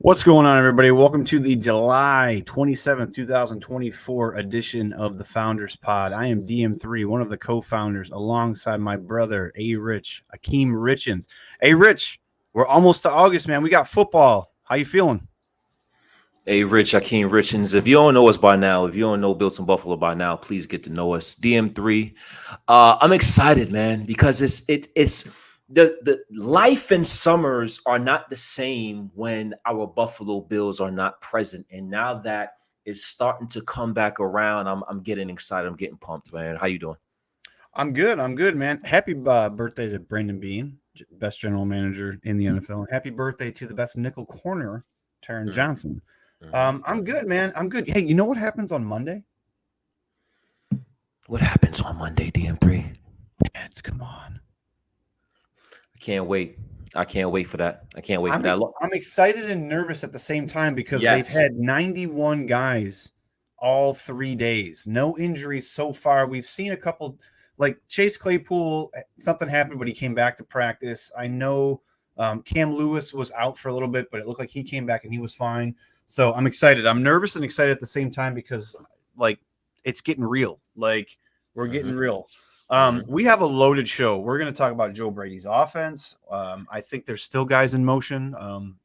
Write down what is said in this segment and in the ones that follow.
What's going on, everybody? Welcome to the July 27th, 2024 edition of the Founders Pod. I am DM3, one of the co-founders, alongside my brother, Arich, Akeem Richens. Hey, Rich, we're almost to August, man. We got football. How you feeling? Hey, Keon Richens. If you don't know us by now, if you don't know Built in Buffalo by now, please get to know us. DM3. I'm excited, man, because it's the life and summers are not the same when our Buffalo Bills are not present, and now that is starting to come back around. I'm getting excited. I'm getting pumped, man. How you doing? I'm good, man. Happy birthday to Brandon Bean, best general manager in the NFL. And happy birthday to the best nickel corner, Taron Johnson. I'm good, man. I'm good. Hey, you know what happens on Monday? What happens on Monday, DM3? Ads, come on. I can't wait. I can't wait for that. I can't wait for that. I'm excited and nervous at the same time because they've Yes. had 91 guys all 3 days. No injuries so far. We've seen a couple, like Chase Claypool, something happened, but he came back to practice. I know Cam Lewis was out for a little bit, but it looked like he came back and he was fine. So I'm excited. I'm nervous and excited at the same time because, like, it's getting real. Like, we're getting real. We have a loaded show. We're going to talk about Joe Brady's offense. I think there's still guys in motion,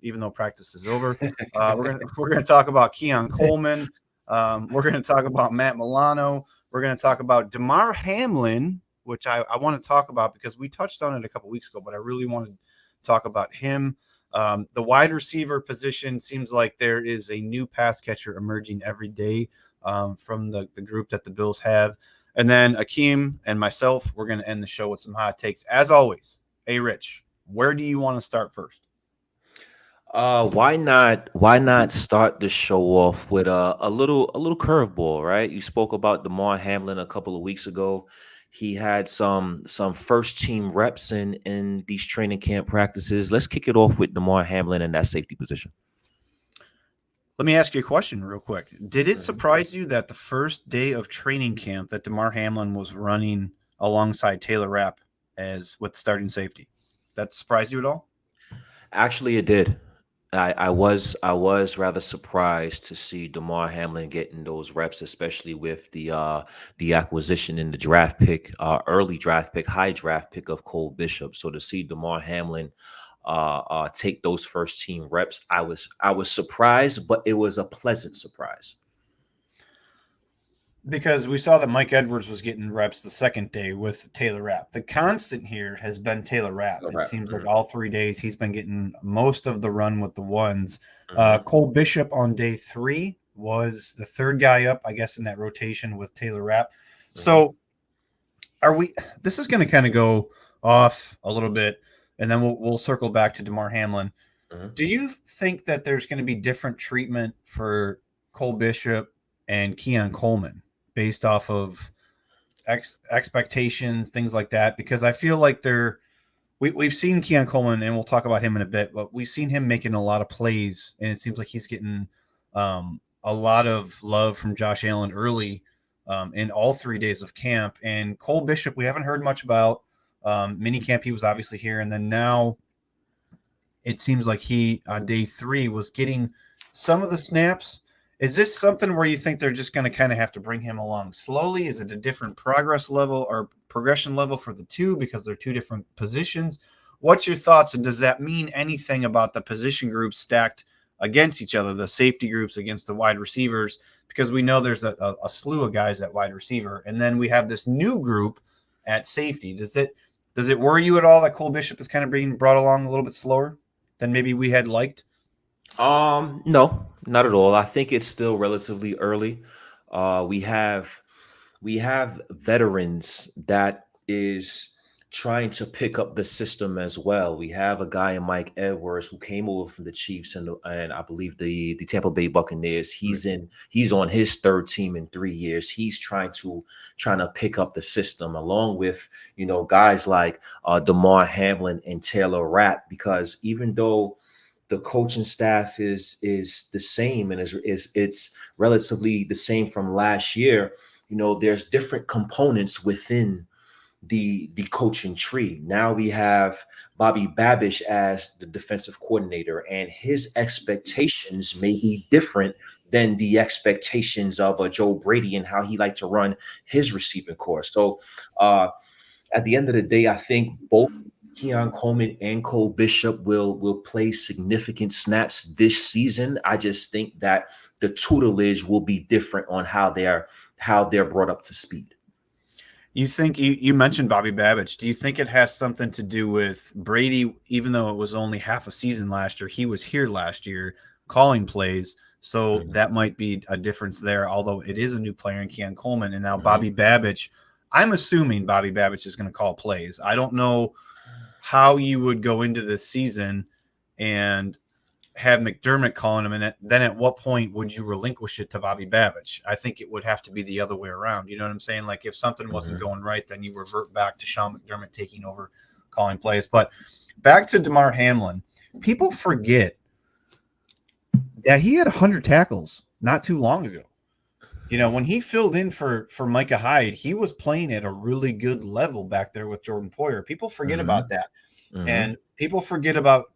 even though practice is over. We're gonna talk about Keon Coleman. We're going to talk about Matt Milano. We're going to talk about Damar Hamlin, which I want to talk about because we touched on it a couple weeks ago, but I really want to talk about him. The wide receiver position seems like there is a new pass catcher emerging every day from the group that the Bills have. And then Akeem and myself, we're going to end the show with some hot takes. As always, hey, Rich, where do you want to start first? Why not start the show off with a little curveball, right? You spoke about Damar Hamlin a couple of weeks ago. He had some first team reps in these training camp practices. Let's kick it off with Damar Hamlin in that safety position. Let me ask you a question real quick. Did it surprise you that the first day of training camp that Damar Hamlin was running alongside Taylor Rapp as with starting safety? That surprised you at all? Actually, it did. I was rather surprised to see Damar Hamlin getting those reps, especially with the acquisition in the draft pick, early draft pick, high draft pick of Cole Bishop. So to see Damar Hamlin take those first team reps, I was surprised, but it was a pleasant surprise. Because we saw that Mike Edwards was getting reps the second day with Taylor Rapp. The constant here has been Taylor Rapp. It seems like all 3 days he's been getting most of the run with the ones. Cole Bishop on day 3 was the third guy up, I guess, in that rotation with Taylor Rapp. So this is going to kind of go off a little bit, and then we'll circle back to Damar Hamlin. Do you think that there's going to be different treatment for Cole Bishop and Keon Coleman based off of expectations, things like that? Because I feel like we've seen Keon Coleman, and we'll talk about him in a bit, but we've seen him making a lot of plays, and it seems like he's getting a lot of love from Josh Allen early in all 3 days of camp. And Cole Bishop, we haven't heard much about. Mini camp, he was obviously here, and then now it seems like he on day 3 was getting some of the snaps. Is this something where you think they're just going to kind of have to bring him along slowly? Is it a different progress level or progression level for the two because they're two different positions? What's your thoughts, and does that mean anything about the position groups stacked against each other, the safety groups against the wide receivers? Because we know there's a slew of guys at wide receiver, and then we have this new group at safety. Does it worry you at all that Cole Bishop is kind of being brought along a little bit slower than maybe we had liked? No, not at all. I think it's still relatively early. We have veterans that is trying to pick up the system as well. We have a guy in Mike Edwards who came over from the Chiefs and I believe the Tampa Bay Buccaneers. He's on his third team in 3 years. He's trying to pick up the system along with guys like Damar Hamlin and Taylor Rapp, because even though the coaching staff is the same and it's relatively the same from last year, there's different components within the coaching tree. Now we have Bobby Babish as the defensive coordinator, and his expectations may be different than the expectations of a Joe Brady and how he liked to run his receiving corps. So at the end of the day, I think both Keon Coleman and Cole Bishop will play significant snaps this season. I just think that the tutelage will be different on how they're brought up to speed. You think you mentioned Bobby Babbage. Do you think it has something to do with Brady, even though it was only half a season last year? He was here last year calling plays. So Mhm, that might be a difference there, although it is a new player in Keon Coleman. And now mhm, Bobby Babbage, I'm assuming Bobby Babbage is going to call plays. I don't know how you would go into this season and have McDermott calling him, and then at what point would you relinquish it to Bobby Babbage? I think it would have to be the other way around. You know what I'm saying? Like if something wasn't mhm, going right, then you revert back to Sean McDermott taking over calling plays. But back to DeMar Hamlin, people forget that he had 100 tackles not too long ago. You know, when he filled in for Micah Hyde, he was playing at a really good level back there with Jordan Poyer. People forget about mhm, that. mhm, And people forget about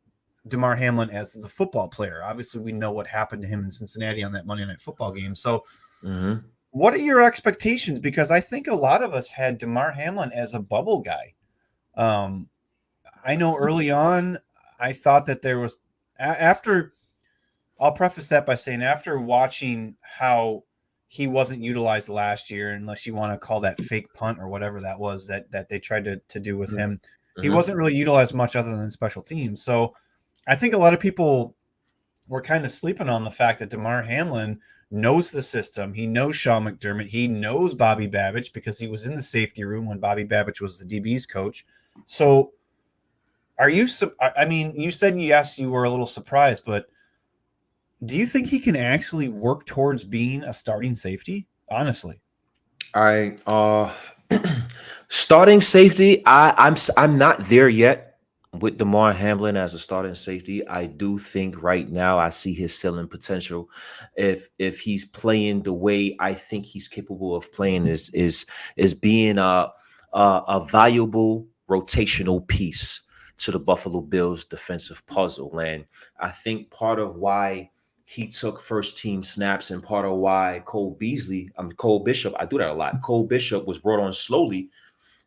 DeMar Hamlin as the football player. Obviously, we know what happened to him in Cincinnati on that Monday Night Football game. So, mhm. what are your expectations? Because I think a lot of us had DeMar Hamlin as a bubble guy. Um, I know early on, I thought that there was after. I'll preface that by saying after watching how he wasn't utilized last year, unless you want to call that fake punt or whatever that was that they tried to do with him, he Mhm. wasn't really utilized much other than special teams. So I think a lot of people were kind of sleeping on the fact that DeMar Hamlin knows the system. He knows Sean McDermott. He knows Bobby Babbage because he was in the safety room when Bobby Babbage was the DB's coach. So are you, I mean, you said yes, you were a little surprised, but do you think he can actually work towards being a starting safety? Honestly. I starting safety. I'm not there yet with Damar Hamlin as a starting safety. I do think right now I see his ceiling potential. If he's playing the way I think he's capable of playing, is being a valuable rotational piece to the Buffalo Bills defensive puzzle. And I think part of why he took first team snaps and part of why Cole Bishop, I do that a lot. Cole Bishop was brought on slowly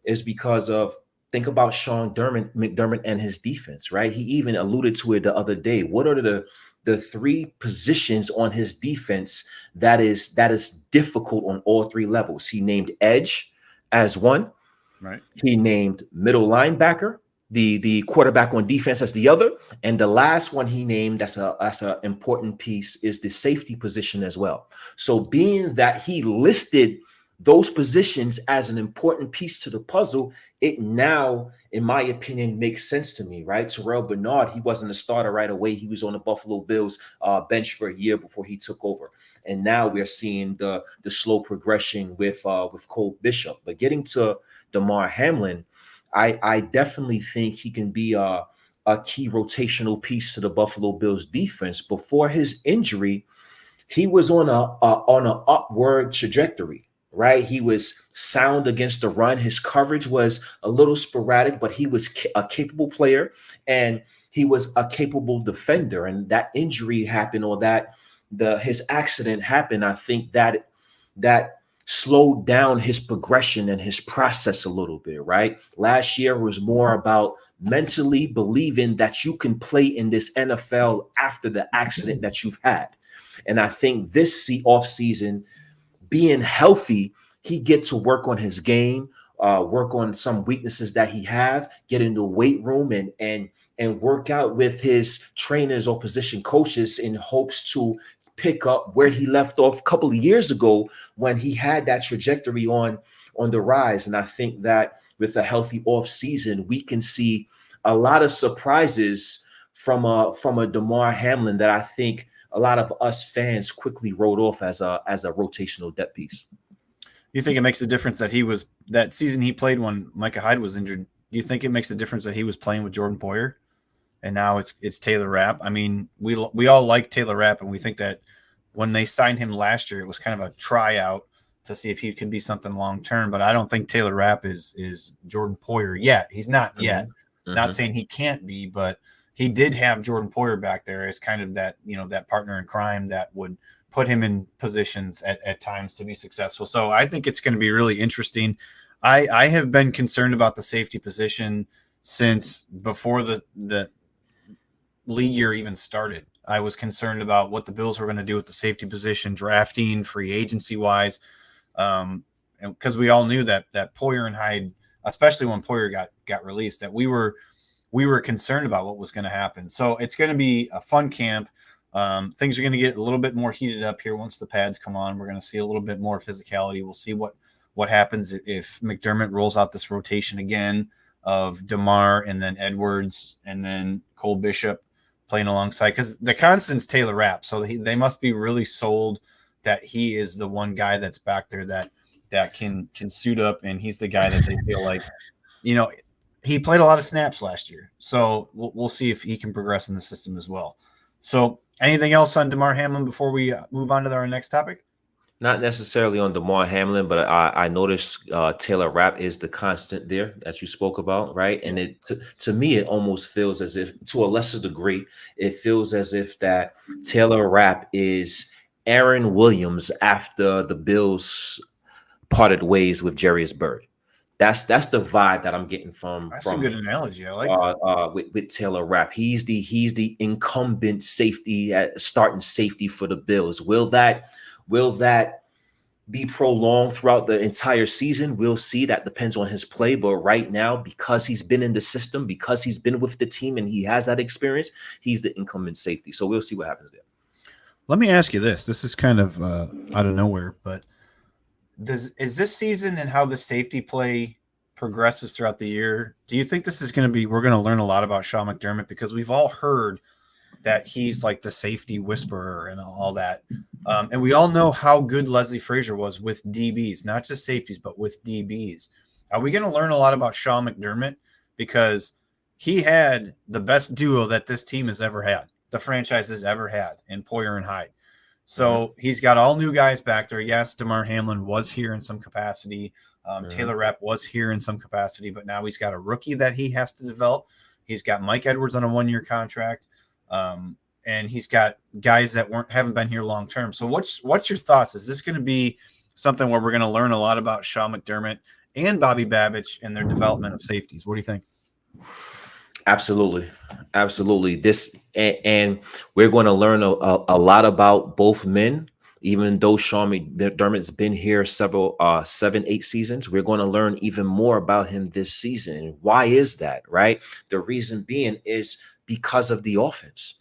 is because of think about McDermott and his defense, right? He even alluded to it the other day. What are the three positions on his defense that is difficult on all three levels? He named edge as one. Right. He named middle linebacker, the quarterback on defense as the other, and the last one he named that's a important piece is the safety position as well. So being that he listed those positions as an important piece to the puzzle, it now, in my opinion, makes sense to me, right? Terrell Bernard, he wasn't a starter right away. He was on the Buffalo Bills bench for a year before he took over. And now we're seeing the slow progression with Cole Bishop. But getting to Damar Hamlin, I definitely think he can be a key rotational piece to the Buffalo Bills defense. Before his injury, he was on a upward trajectory, right? He was sound against the run. His coverage was a little sporadic, but he was a capable player and he was a capable defender. And that injury happened, or that the his accident happened. I think that slowed down his progression and his process a little bit, right? Last year was more about mentally believing that you can play in this NFL after the accident that you've had. And I think this off season, being healthy, he get to work on his game, work on some weaknesses that he have, get in the weight room and work out with his trainers or position coaches in hopes to pick up where he left off a couple of years ago when he had that trajectory on the rise. And I think that with a healthy off season, we can see a lot of surprises from a Damar Hamlin that I think a lot of us fans quickly wrote off as a rotational depth piece. You think it makes a difference that he was that season he played when Micah Hyde was injured? Do you think it makes a difference that he was playing with Jordan Poyer and now it's Taylor Rapp? I mean, we all like Taylor Rapp and we think that when they signed him last year, it was kind of a tryout to see if he could be something long term. But I don't think Taylor Rapp is Jordan Poyer yet. He's not yet. Mm-hmm. Not Mm-hmm. saying he can't be, but he did have Jordan Poyer back there as kind of that, that partner in crime that would put him in positions at times to be successful. So I think it's going to be really interesting. I have been concerned about the safety position since before the league year even started. I was concerned about what the Bills were going to do with the safety position, drafting, free agency wise, because we all knew that Poyer and Hyde, especially when Poyer got released, that we were concerned about what was going to happen. So it's going to be a fun camp. Things are going to get a little bit more heated up here once the pads come on. We're going to see a little bit more physicality. We'll see what happens if McDermott rolls out this rotation again of DeMar and then Edwards and then Cole Bishop playing alongside, because the constant's Taylor Rapp. So they must be really sold that he is the one guy that's back there that can suit up, and he's the guy that they feel like, he played a lot of snaps last year. So we'll see if he can progress in the system as well. So anything else on DeMar Hamlin before we move on to our next topic? Not necessarily on DeMar Hamlin, but I noticed Taylor Rapp is the constant there that you spoke about, right? And to me, it almost feels as if, to a lesser degree, it feels as if that Taylor Rapp is Aaron Williams after the Bills parted ways with Jarius Byrd. That's the vibe that I'm getting That's a good analogy. I like that. With Taylor Rapp. He's the incumbent safety, starting safety for the Bills. Will that be prolonged throughout the entire season? We'll see. That depends on his play. But right now, because he's been in the system, because he's been with the team and he has that experience, he's the incumbent safety. So we'll see what happens there. Let me ask you this. This is kind of out of nowhere, but is this season and how the safety play progresses throughout the year, do you think this is going to be, we're going to learn a lot about Sean McDermott, because we've all heard that he's like the safety whisperer and all that. And we all know how good Leslie Frazier was with DBs, not just safeties, but with DBs. Are we going to learn a lot about Sean McDermott? Because he had the best duo that this team has ever had, the franchise has ever had, in Poyer and Hyde. So he's got all new guys back there. Yes, DeMar Hamlin was here in some capacity. Taylor Rapp was here in some capacity, but now he's got a rookie that he has to develop. He's got Mike Edwards on a 1-year contract. And he's got guys that haven't been here long term. So what's your thoughts? Is this going to be something where we're going to learn a lot about Sean McDermott and Bobby Babich and their development of safeties? What do you think? Absolutely. This and we're going to learn a lot about both men. Even though Sean McDermott's been here several 7-8 seasons, we're going to learn even more about him this season. And why is that? Right? The reason being is because of the offense.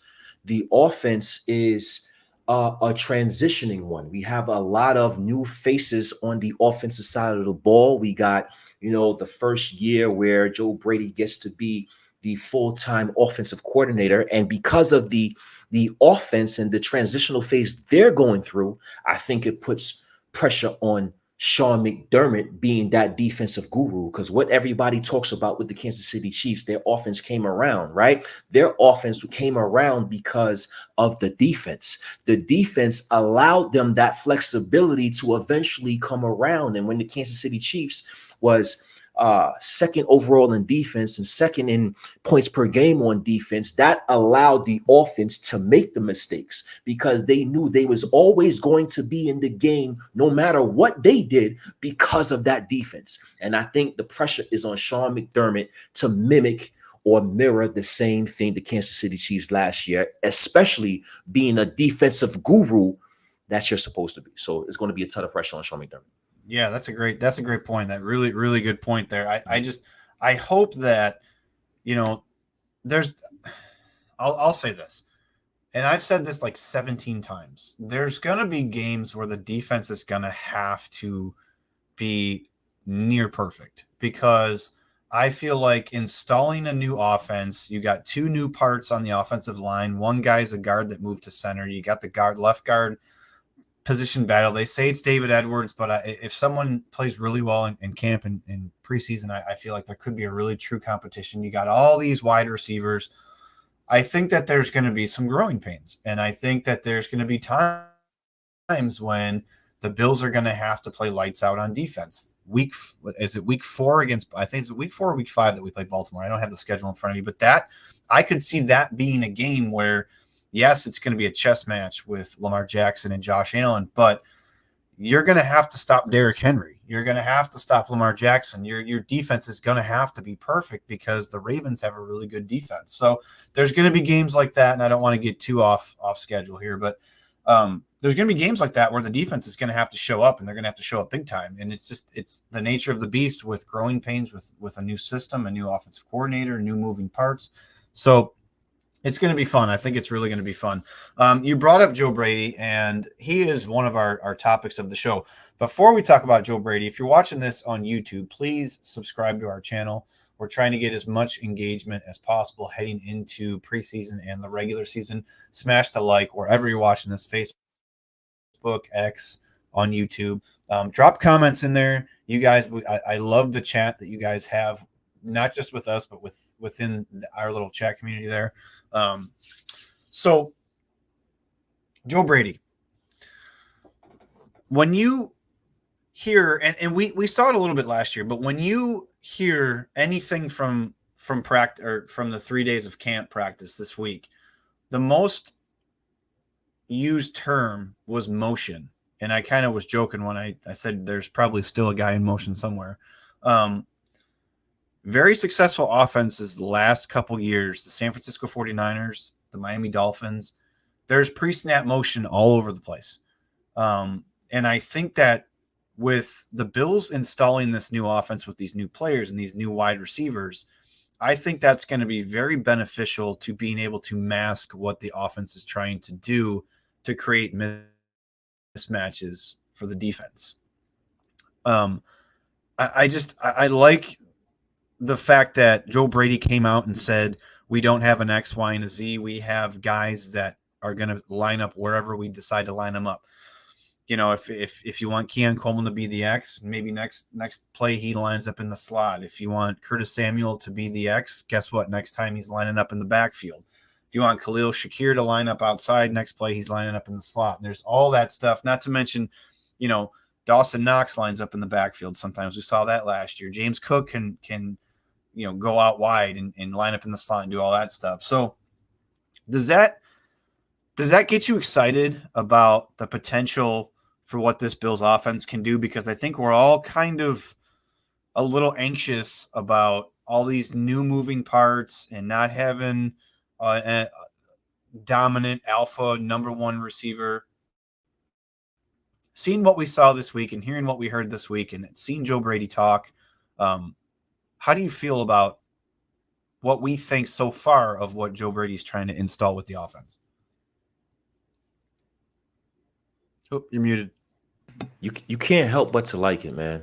The offense is a transitioning one. We have a lot of new faces on the offensive side of the ball. We got, the first year where Joe Brady gets to be the full-time offensive coordinator. And because of the offense and the transitional phase they're going through, I think it puts pressure on Sean McDermott being that defensive guru, because what everybody talks about with the Kansas City Chiefs, their offense came around, right? Their offense came around because of the defense. The defense allowed them that flexibility to eventually come around. And when the Kansas City Chiefs was second overall in defense and second in points per game on defense, that allowed the offense to make the mistakes because they knew they was always going to be in the game no matter what they did because of that defense. And I think the pressure is on Sean McDermott to mimic or mirror the same thing the Kansas City Chiefs last year, especially being a defensive guru that you're supposed to be. So it's going to be a ton of pressure on Sean McDermott. Yeah, that's a great point. That really, really good point there. I hope that, I'll say this, and I've said this like 17 times. There's going to be games where the defense is going to have to be near perfect, because I feel like installing a new offense, you got 2 new parts on the offensive line. One guy's a guard that moved to center. You got the left guard position battle. They say it's David Edwards, but if someone plays really well in camp and in preseason, I feel like there could be a really true competition. You got all these wide receivers. I think that there's going to be some growing pains, and I think that there's going to be times when the Bills are going to have to play lights out on defense. Is it week 4 against? I think it's week 4 or week 5 that we play Baltimore. I don't have the schedule in front of me, but that I could see that being a game where, yes, it's going to be a chess match with Lamar Jackson and Josh Allen, but you're going to have to stop Derrick Henry. You're going to have to stop Lamar Jackson. Your defense is going to have to be perfect because the Ravens have a really good defense. So there's going to be games like that, and I don't want to get too off schedule here, but there's going to be games like that where the defense is going to have to show up, and they're going to have to show up big time. And it's the nature of the beast with growing pains, with a new system, a new offensive coordinator, new moving parts. So it's going to be fun. I think it's really going to be fun. You brought up Joe Brady, and he is one of our topics of the show. Before we talk about Joe Brady, if you're watching this on YouTube, please subscribe to our channel. We're trying to get as much engagement as possible heading into preseason and the regular season. Smash the like wherever you're watching this, Facebook, X, on YouTube. Drop comments in there. You guys, I love the chat that you guys have, not just with us, but within our little chat community there. So Joe Brady, when you hear, and we saw it a little bit last year, but when you hear anything from practice or from the 3 days of camp practice this week, the most used term was motion. And I kind of was joking when I said there's probably still a guy in motion somewhere. Very successful offenses the last couple years, the San Francisco 49ers, the Miami Dolphins, there's pre-snap motion all over the place. And I think that with the Bills installing this new offense with these new players and these new wide receivers, I think that's going to be very beneficial to being able to mask what the offense is trying to do to create mismatches for the defense. I like the fact that Joe Brady came out and said, we don't have an X, Y, and a Z. We have guys that are going to line up wherever we decide to line them up. You know, if you want Keon Coleman to be the X, maybe next play he lines up in the slot. If you want Curtis Samuel to be the X, guess what? Next time he's lining up in the backfield. If you want Khalil Shakir to line up outside, next play he's lining up in the slot. And there's all that stuff, not to mention, you know, Dawson Knox lines up in the backfield sometimes. We saw that last year. James Cook can you know, go out wide and line up in the slot and do all that stuff. So does that get you excited about the potential for what this Bills offense can do? Because I think we're all kind of a little anxious about all these new moving parts and not having a dominant alpha number one receiver. Seeing what we saw this week and hearing what we heard this week and seeing Joe Brady talk, how do you feel about what we think so far of what Joe Brady's trying to install with the offense? Oh, you're muted. You can't help but to like it, man.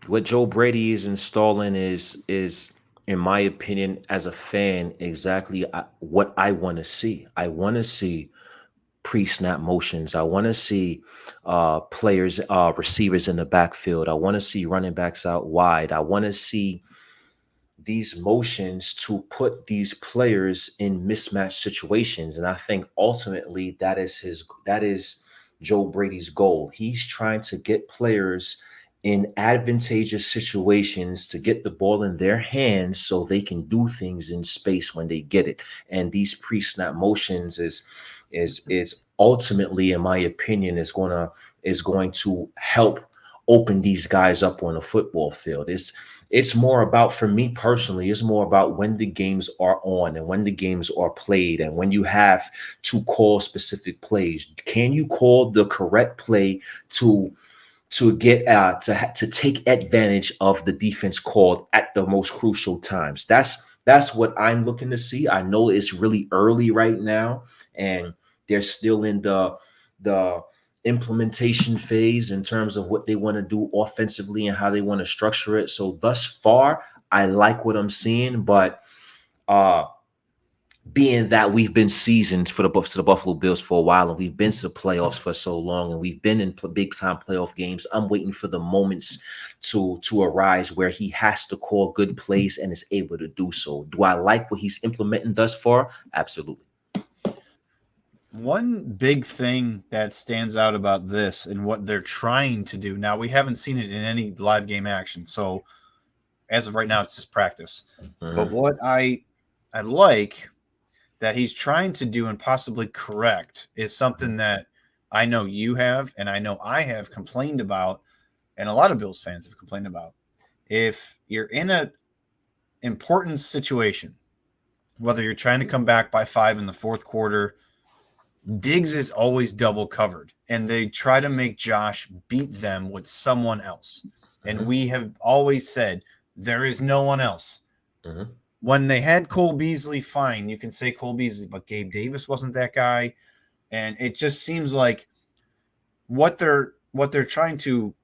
What Joe Brady is installing is in my opinion, as a fan, exactly what I want to see. I want to see pre-snap motions. I want to see players, receivers in the backfield. I want to see running backs out wide. I want to see these motions to put these players in mismatched situations. And I think ultimately that is Joe Brady's goal. He's trying to get players in advantageous situations to get the ball in their hands so they can do things in space when they get it. And these pre-snap motions is ultimately, in my opinion, is going to help open these guys up on a football field. It's more about, for me personally, it's more about when the games are on and when the games are played and when you have to call specific plays. Can you call the correct play to get to take advantage of the defense called at the most crucial times? That's what I'm looking to see. I know it's really early right now, and they're still in the implementation phase in terms of what they want to do offensively and how they want to structure it. So thus far, I like what I'm seeing, but being that we've been seasoned to the Buffalo Bills for a while, and we've been to the playoffs for so long, and we've been in big time playoff games, I'm waiting for the moments to arise where he has to call good plays and is able to do so. Do I like what he's implementing thus far? Absolutely. One big thing that stands out about this and what they're trying to do now, we haven't seen it in any live game action. So as of right now, it's just practice. But Mm-hmm. what I like that he's trying to do and possibly correct is something that I know you have and I know I have complained about, and a lot of Bills fans have complained about. If you're in a important situation, whether you're trying to come back by 5 in the fourth quarter, Diggs is always double covered, and they try to make Josh beat them with someone else. And Mm-hmm. we have always said there is no one else. Mm-hmm. When they had Cole Beasley, fine, you can say Cole Beasley, but Gabe Davis wasn't that guy. And it just seems like what they're trying to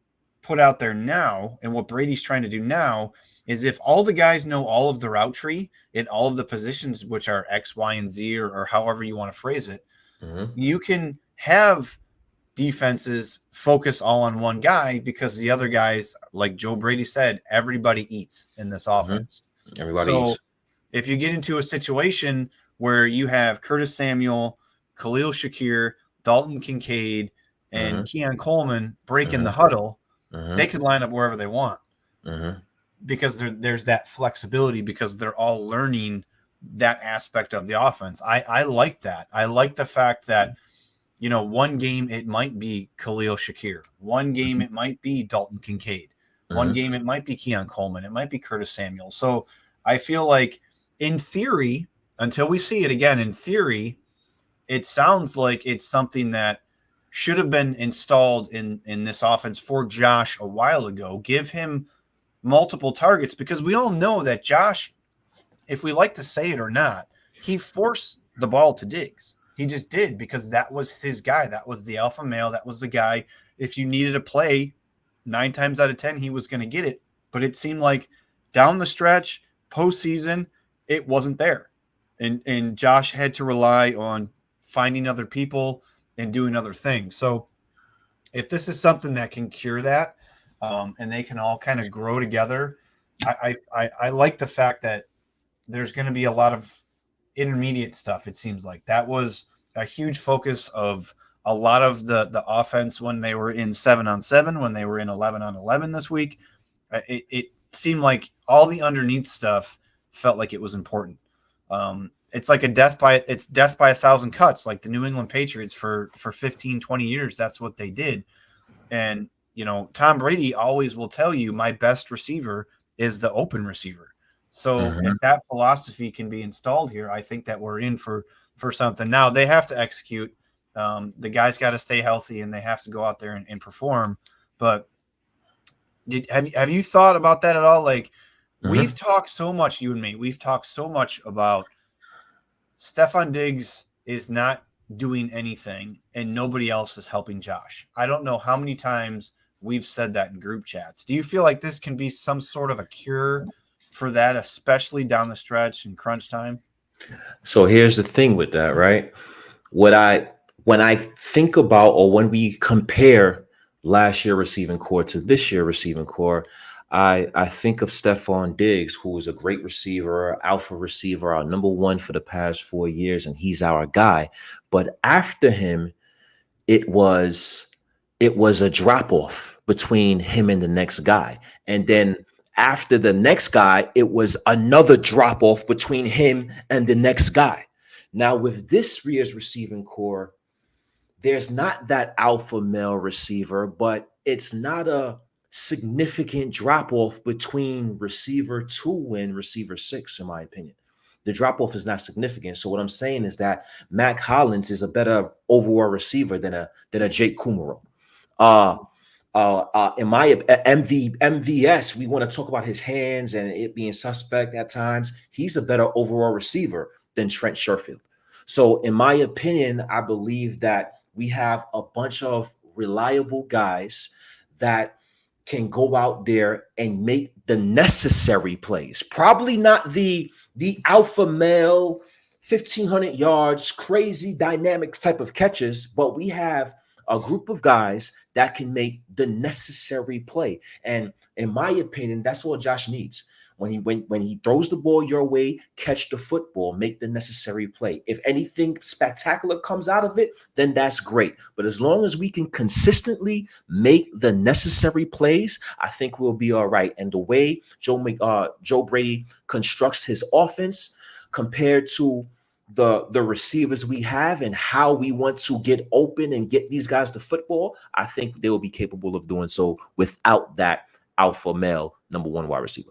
put out there now and what Brady's trying to do now is if all the guys know all of the route tree in all of the positions, which are X, Y, and Z, or however you want to phrase it, Mm-hmm. you can have defenses focus all on one guy because the other guys, like Joe Brady said, everybody eats in this Mm-hmm. offense. Everybody So eats. if you get into a situation where you have Curtis Samuel, Khalil Shakir, Dalton Kincaid, and Mm-hmm. Keon Coleman breaking the Mm-hmm. huddle, they Mm-hmm. could line up wherever they want Mm-hmm. because there's that flexibility because they're all learning that aspect of the offense. I like that. I like the fact that one game it might be Khalil Shakir, one game it might be Dalton Kincaid, one Mm-hmm. game it might be Keon Coleman, it might be Curtis Samuel. So I feel like in theory, until we see it again, in theory, it sounds like it's something that should have been installed in this offense for Josh a while ago. Give him multiple targets because we all know that Josh, if we like to say it or not, he forced the ball to Diggs. He just did because that was his guy. That was the alpha male. That was the guy. If you needed a play, 9 times out of 10, he was going to get it. But it seemed like down the stretch, postseason, it wasn't there. And Josh had to rely on finding other people and doing other things. So if this is something that can cure that, and they can all kind of grow together, I like the fact that there's going to be a lot of intermediate stuff. It seems like that was a huge focus of a lot of the offense when they were in 7-on-7, when they were in 11-on-11 this week. It seemed like all the underneath stuff felt like it was important. It's like death by 1,000 cuts, like the New England Patriots for 15, 20 years. That's what they did. And, Tom Brady always will tell you my best receiver is the open receiver. So if Mm-hmm. that philosophy can be installed here, I think that we're in for something. Now they have to execute. The guys got to stay healthy and they have to go out there and perform. But have you thought about that at all? Like we've Mm-hmm. talked so much, you and me. We've talked so much about Stefon Diggs is not doing anything and nobody else is helping Josh. I don't know how many times we've said that in group chats. Do you feel like this can be some sort of a cure for that, especially down the stretch in crunch time? So here's the thing with that, right? What I when I think about or when we compare last year receiving core to this year receiving core, I think of Stephon Diggs, who was a great receiver, alpha receiver, our number one for the past 4 years, and he's our guy. But after him, it was it was a drop off between him and the next guy. And then after the next guy, it was another drop off between him and the next guy. Now, with this year's receiving core, there's not that alpha male receiver, but it's not a significant drop off between receiver 2 and receiver 6, in my opinion. The drop off is not significant. So what I'm saying is that Mac Hollins is a better overall receiver than a Jake Kumaro. Uh, in my MVS, we want to talk about his hands and it being suspect at times. He's a better overall receiver than Trent Sherfield. So, in my opinion, I believe that we have a bunch of reliable guys that can go out there and make the necessary plays. Probably not the alpha male 1,500 yards, crazy dynamic type of catches, but we have a group of guys that can make the necessary play. And in my opinion, that's what Josh needs. When he throws the ball your way, catch the football, make the necessary play. If anything spectacular comes out of it, then that's great. But as long as we can consistently make the necessary plays, I think we'll be all right. And the way Joe Brady constructs his offense compared to the receivers we have and how we want to get open and get these guys the football, I think they will be capable of doing so without that alpha male number one wide receiver.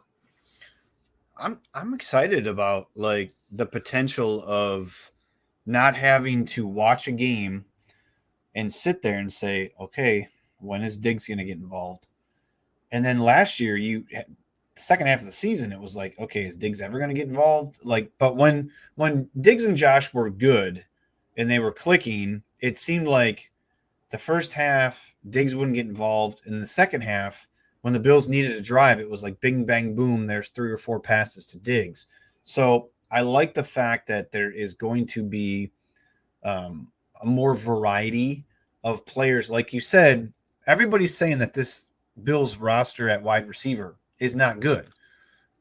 I'm excited about like the potential of not having to watch a game and sit there and say, okay, when is Diggs going to get involved? And then last year, the second half of the season, it was like, okay, is Diggs ever going to get involved? Like, but when Diggs and Josh were good and they were clicking, it seemed like the first half Diggs wouldn't get involved, and in the second half, when the Bills needed a drive, it was like bing, bang, boom. There's 3 or 4 passes to Diggs. So I like the fact that there is going to be a more variety of players. Like you said, everybody's saying that this Bills roster at wide receiver is not good.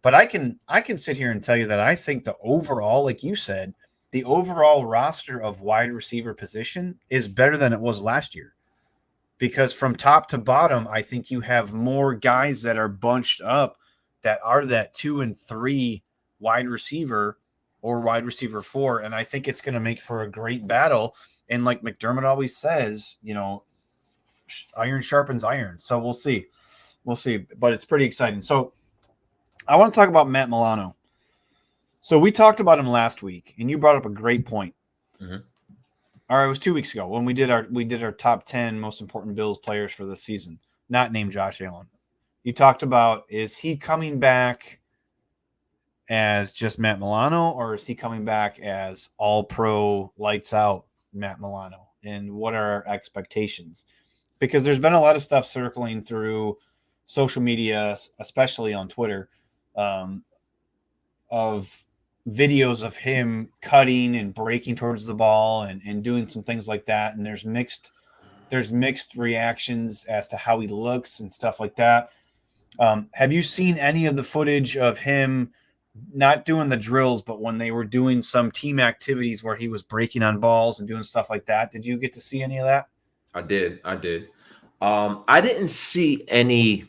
But I can sit here and tell you that I think the overall, like you said, the overall roster of wide receiver position is better than it was last year. Because from top to bottom, I think you have more guys that are bunched up that are that 2 and 3 wide receiver or wide receiver 4. And I think it's going to make for a great battle. And like McDermott always says, iron sharpens iron. So we'll see. But it's pretty exciting. So I want to talk about Matt Milano. So we talked about him last week, and you brought up a great point. Mm-hmm. Or it was 2 weeks ago when we did our top 10 most important Bills players for the season, not named Josh Allen. You talked about, is he coming back as just Matt Milano, or is he coming back as all-pro, lights out Matt Milano? And what are our expectations? Because there's been a lot of stuff circling through social media, especially on Twitter, of videos of him cutting and breaking towards the ball and doing some things like that. And there's mixed reactions as to how he looks and stuff like that. Have you seen any of the footage of him not doing the drills, but when they were doing some team activities where he was breaking on balls and doing stuff like that? Did you get to see any of that? I did. I didn't see any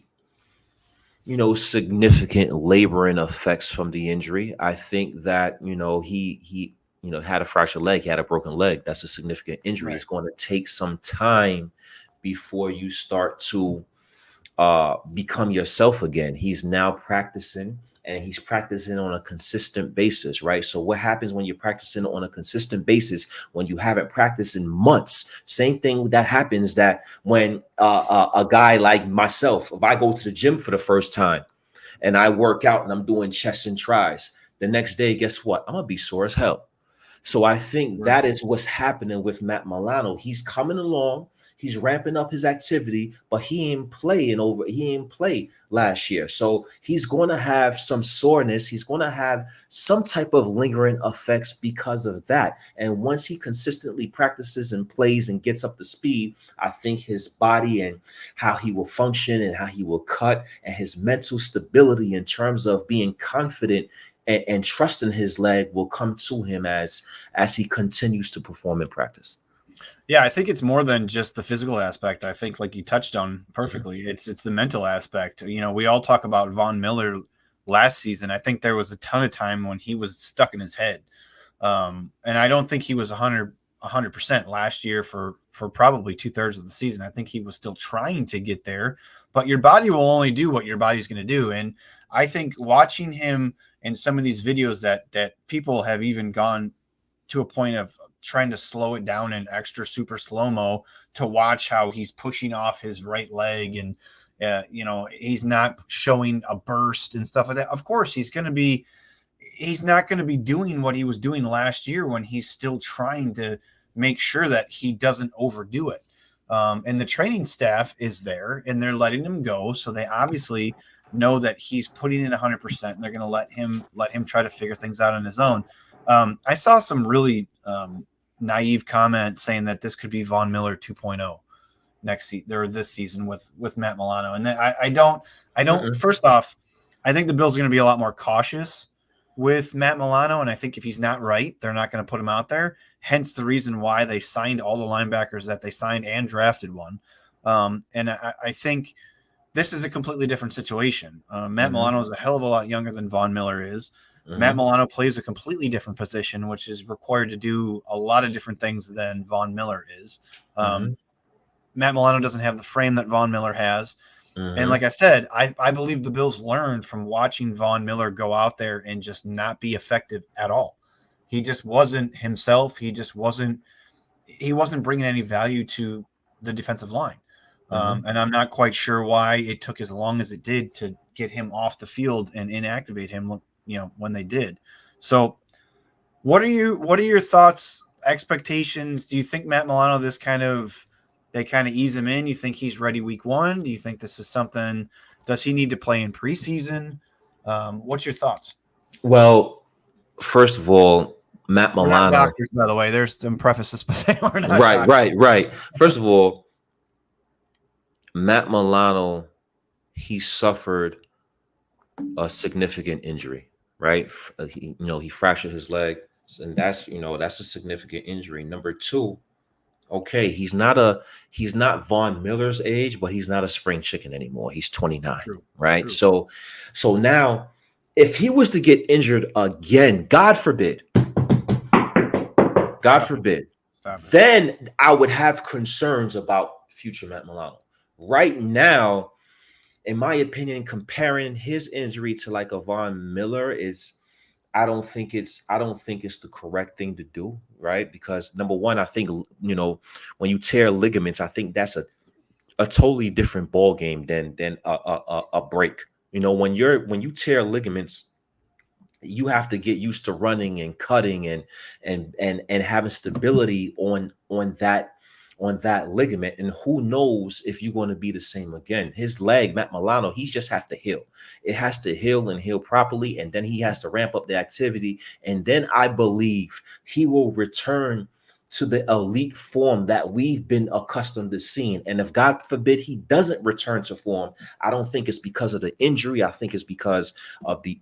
significant laboring effects from the injury. I think that, he had a fractured leg, he had a broken leg. That's a significant injury. Right. It's going to take some time before you start to become yourself again. He's now practicing, and he's practicing on a consistent basis, right? So what happens when you're practicing on a consistent basis when you haven't practiced in months? Same thing that happens that when a guy like myself, if I go to the gym for the first time and I work out and I'm doing chest and tries, the next day, guess what? I'm gonna be sore as hell. So I think that is what's happening with Matt Milano. He's coming along. He's ramping up his activity, but he ain't play last year. So he's going to have some soreness. He's going to have some type of lingering effects because of that. And once he consistently practices and plays and gets up to speed, I think his body and how he will function and how he will cut and his mental stability in terms of being confident and trusting his leg will come to him as he continues to perform in practice. Yeah, I think it's more than just the physical aspect. I think, like you touched on perfectly, it's the mental aspect. We all talk about Von Miller last season. I think there was a ton of time when he was stuck in his head. And I don't think he was 100% last year for probably 2/3 of the season. I think he was still trying to get there, but your body will only do what your body's going to do. And I think watching him in some of these videos that people have even gone to a point of trying to slow it down in extra super slow-mo to watch how he's pushing off his right leg and, he's not showing a burst and stuff like that. Of course, he's not going to be doing what he was doing last year when he's still trying to make sure that he doesn't overdo it. And the training staff is there and they're letting him go. So they obviously know that he's putting in 100% and they're going to let him try to figure things out on his own. I saw some really naive comment saying that this could be Von Miller 2.0 next season or this season with Matt Milano. And I don't, first off, I think the Bills are going to be a lot more cautious with Matt Milano, and I think if he's not right, they're not going to put him out there. Hence the reason why they signed all the linebackers that they signed and drafted one. And I think this is a completely different situation. Matt Milano is a hell of a lot younger than Von Miller is. Matt Milano plays a completely different position, which is required to do a lot of different things than Von Miller is. Matt Milano doesn't have the frame that Von Miller has. And like I said, I believe the Bills learned from watching Von Miller go out there and just not be effective at all. He just wasn't himself. He wasn't bringing any value to the defensive line. And I'm not quite sure why it took as long as it did to get him off the field and inactivate him, when they did. So what are your thoughts, expectations? Do you think Matt Milano, they kind of ease him in? You think he's ready week 1? Do you think this is something, does he need to play in preseason? What's your thoughts? Well, first of all, Matt Milano. We're not doctors, by the way. There's some prefaces, but we're not right. First of all, Matt Milano, he suffered a significant injury, right? He fractured his leg, and that's a significant injury. Number 2, okay, he's not Von Miller's age, but he's not a spring chicken anymore. He's 29, right? True. So now, if he was to get injured again, God forbid, then I would have concerns about future Matt Milano. Right now, in my opinion, comparing his injury to like a Von Miller I don't think it's the correct thing to do, right? Because number one, I think when you tear ligaments, I think that's a totally different ball game than a break. When you tear ligaments, you have to get used to running and cutting and having stability on that ligament, and who knows if you're going to be the same again. His leg, Matt Milano, he just have to heal. It has to heal and heal properly, and then he has to ramp up the activity, and then I believe he will return to the elite form that we've been accustomed to seeing. And if God forbid he doesn't return to form, I don't think it's because of the injury. I think it's because of the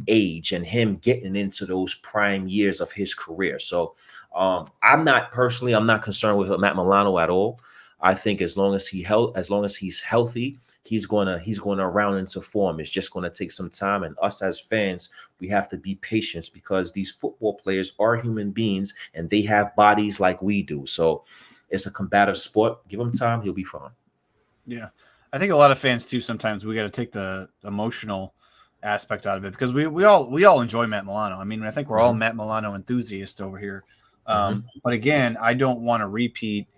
age and him getting into those prime years of his career. So I'm not concerned with Matt Milano at all. I think as long as he's healthy, he's gonna round into form. It's just gonna take some time, and us as fans, we have to be patient because these football players are human beings and they have bodies like we do. So it's a combative sport. Give him time, he'll be fine. Yeah, I think a lot of fans too. Sometimes we got to take the emotional aspect out of it because we all enjoy Matt Milano. I mean, I think we're all Matt Milano enthusiasts over here. But again, I don't want to repeat.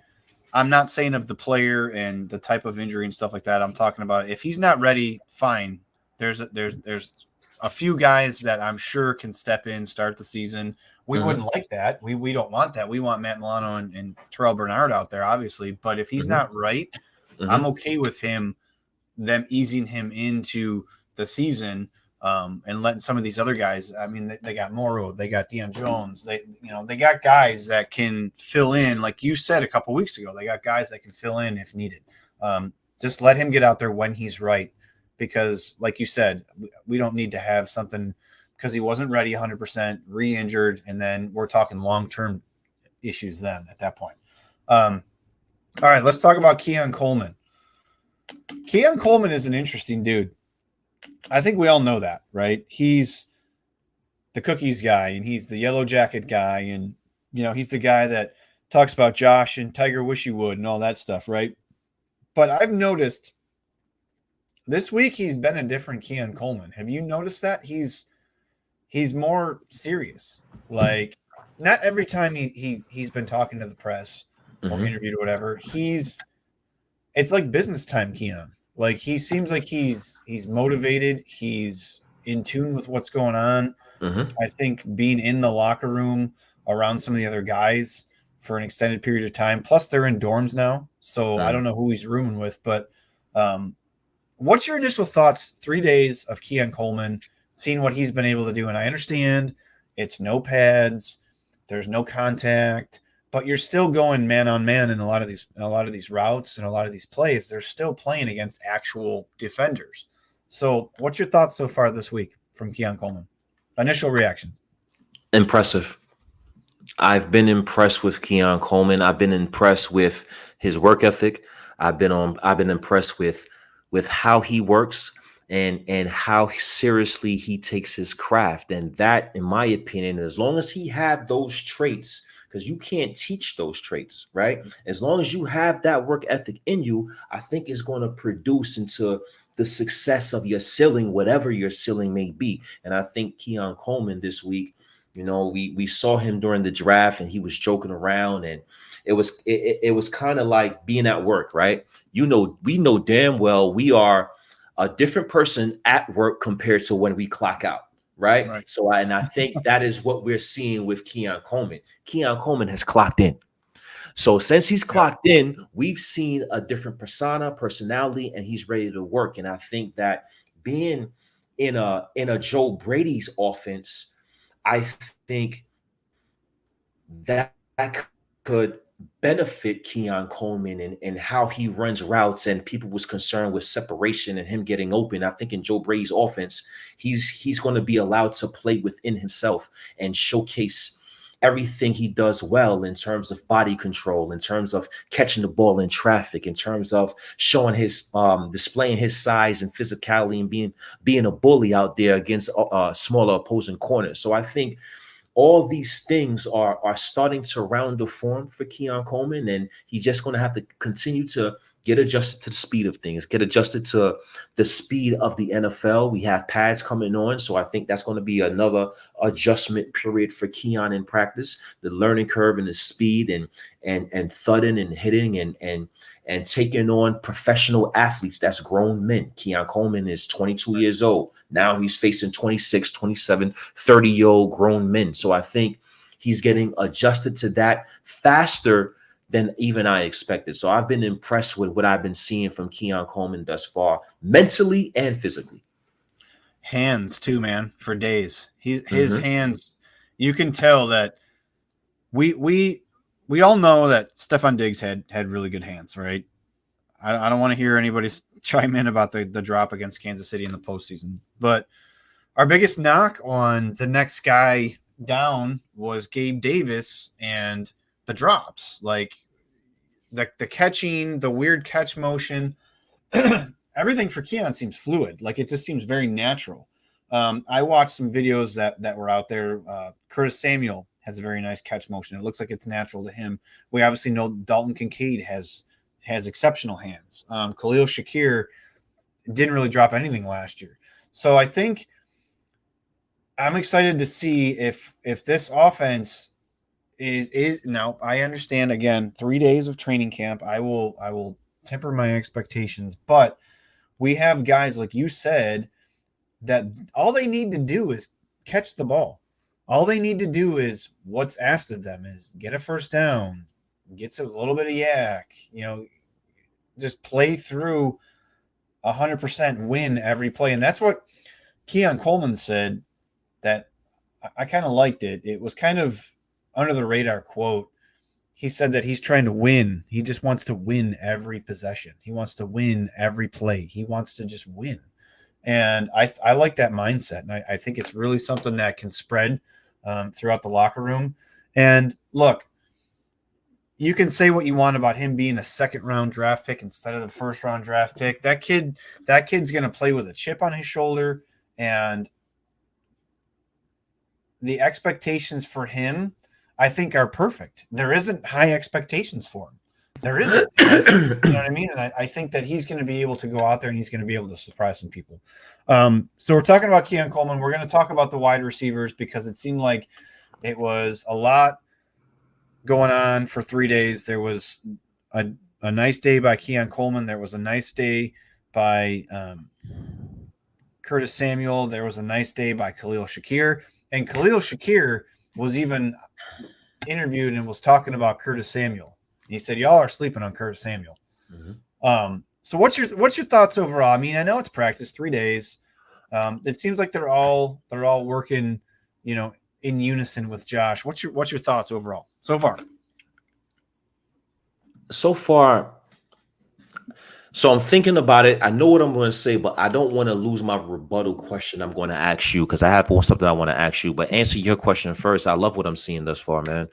I'm not saying of the player and the type of injury and stuff like that. I'm talking about if he's not ready, fine. There's a few guys that I'm sure can step in, start the season. We wouldn't like that. We don't want that. We want Matt Milano and Terrell Bernard out there, obviously. But if he's not right, I'm okay with them easing him into the season. And letting some of these other guys, I mean, they got Morrow, they got Deion Jones, they got guys that can fill in, like you said a couple weeks ago. They got guys that can fill in if needed. Just let him get out there when he's right, because, like you said, we don't need to have something because he wasn't ready 100%, re-injured, and then we're talking long-term issues then at that point. All right, let's talk about Keon Coleman. Keon Coleman is an interesting dude. I think we all know that, right? He's the cookies guy, and he's the yellow jacket guy, and he's the guy that talks about Josh and Tiger Wish He Would and all that stuff, right? But I've noticed this week he's been a different Keon Coleman. Have you noticed that? He's more serious. Like, not every time he's been talking to the press or interviewed or whatever, it's like business time Keon. Like, he seems like he's motivated. He's in tune with what's going on. I think being in the locker room around some of the other guys for an extended period of time, plus they're in dorms now, so I don't know who he's rooming with. But what's your initial thoughts 3 days of Keon Coleman, seeing what he's been able to do? And I understand it's no pads, there's no contact, but you're still going man on man in a lot of these routes and a lot of these plays. They're still playing against actual defenders. So, what's your thoughts so far this week from Keon Coleman? Initial reaction. Impressive. I've been impressed with Keon Coleman. I've been impressed with his work ethic. I've been impressed with how he works and how seriously he takes his craft. And that, in my opinion, as long as he have those traits, because you can't teach those traits, right? As long as you have that work ethic in you, I think it's going to produce into the success of your ceiling, whatever your ceiling may be. And I think Keon Coleman this week, we saw him during the draft and he was joking around, and it was kind of like being at work, right? We know damn well we are a different person at work compared to when we clock out, right? Right. So I think that is what we're seeing with Keon Coleman. Keon Coleman has clocked in. So since he's Yeah. clocked in, we've seen a different personality, and he's ready to work. And I think that being in a Joe Brady's offense, I think that could benefit Keon Coleman and how he runs routes, and people was concerned with separation and him getting open. I think in Joe Brady's offense, he's going to be allowed to play within himself and showcase everything he does well in terms of body control, in terms of catching the ball in traffic, in terms of showing his displaying his size and physicality and being a bully out there against smaller opposing corners. So I think all these things are starting to round the form for Keon Coleman, and he's just going to have to continue to get adjusted to the speed of things, get adjusted to the speed of the NFL. We have pads coming on, so I think that's going to be another adjustment period for Keon in practice. The learning curve and the speed and thudding and hitting and taking on professional athletes. That's grown men. Keon Coleman is 22 years old. Now he's facing 26, 27, 30-year-old grown men. So I think he's getting adjusted to that faster than even I expected. So I've been impressed with what I've been seeing from Keon Coleman thus far, mentally and physically. Hands too, man, for days. His Mm-hmm. hands, you can tell that we all know that Stefon Diggs had really good hands, right? I don't want to hear anybody chime in about the drop against Kansas City in the postseason. But our biggest knock on the next guy down was Gabe Davis and the drops, like the catching, the weird catch motion. Everything for Keon seems fluid. Like it just seems very natural. I watched some videos that were out there. Curtis Samuel has a very nice catch motion. It looks like it's natural to him. We obviously know Dalton Kincaid has exceptional hands. Khalil Shakir didn't really drop anything last year. So I think I'm excited to see if this offense is now. I understand, again, 3 days of training camp. I will temper my expectations, but we have guys, like you said, that all they need to do is catch the ball. All they need to do is what's asked of them is get a first down, gets a little bit of yak, just play through 100%, win every play. And that's what Keon Coleman said, that I kind of liked it. It was kind of under the radar quote. He said that he's trying to win. He just wants to win every possession. He wants to win every play. He wants to just win. And I like that mindset. And I think it's really something that can spread throughout the locker room. And look, you can say what you want about him being a second-round draft pick instead of the first-round draft pick. That kid's going to play with a chip on his shoulder, and the expectations for him, I think, are perfect. There isn't high expectations for him. There isn't. You know what I mean? And I think that he's going to be able to go out there and he's going to be able to surprise some people. So we're talking about Keon Coleman. We're going to talk about the wide receivers because it seemed like it was a lot going on for 3 days. There was a nice day by Keon Coleman. There was a nice day by Curtis Samuel. There was a nice day by Khalil Shakir. And Khalil Shakir was even interviewed and was talking about Curtis Samuel. He said, "Y'all are sleeping on Curtis Samuel." Mm-hmm. So what's your thoughts overall? I mean, I know it's practice 3 days. It seems like they're all working, in unison with Josh. What's your thoughts overall so far? So far, So I'm thinking about it. I know what I'm going to say, but I don't want to lose my rebuttal question I'm going to ask you because I have something I want to ask you. But answer your question first. I love what I'm seeing thus far, man.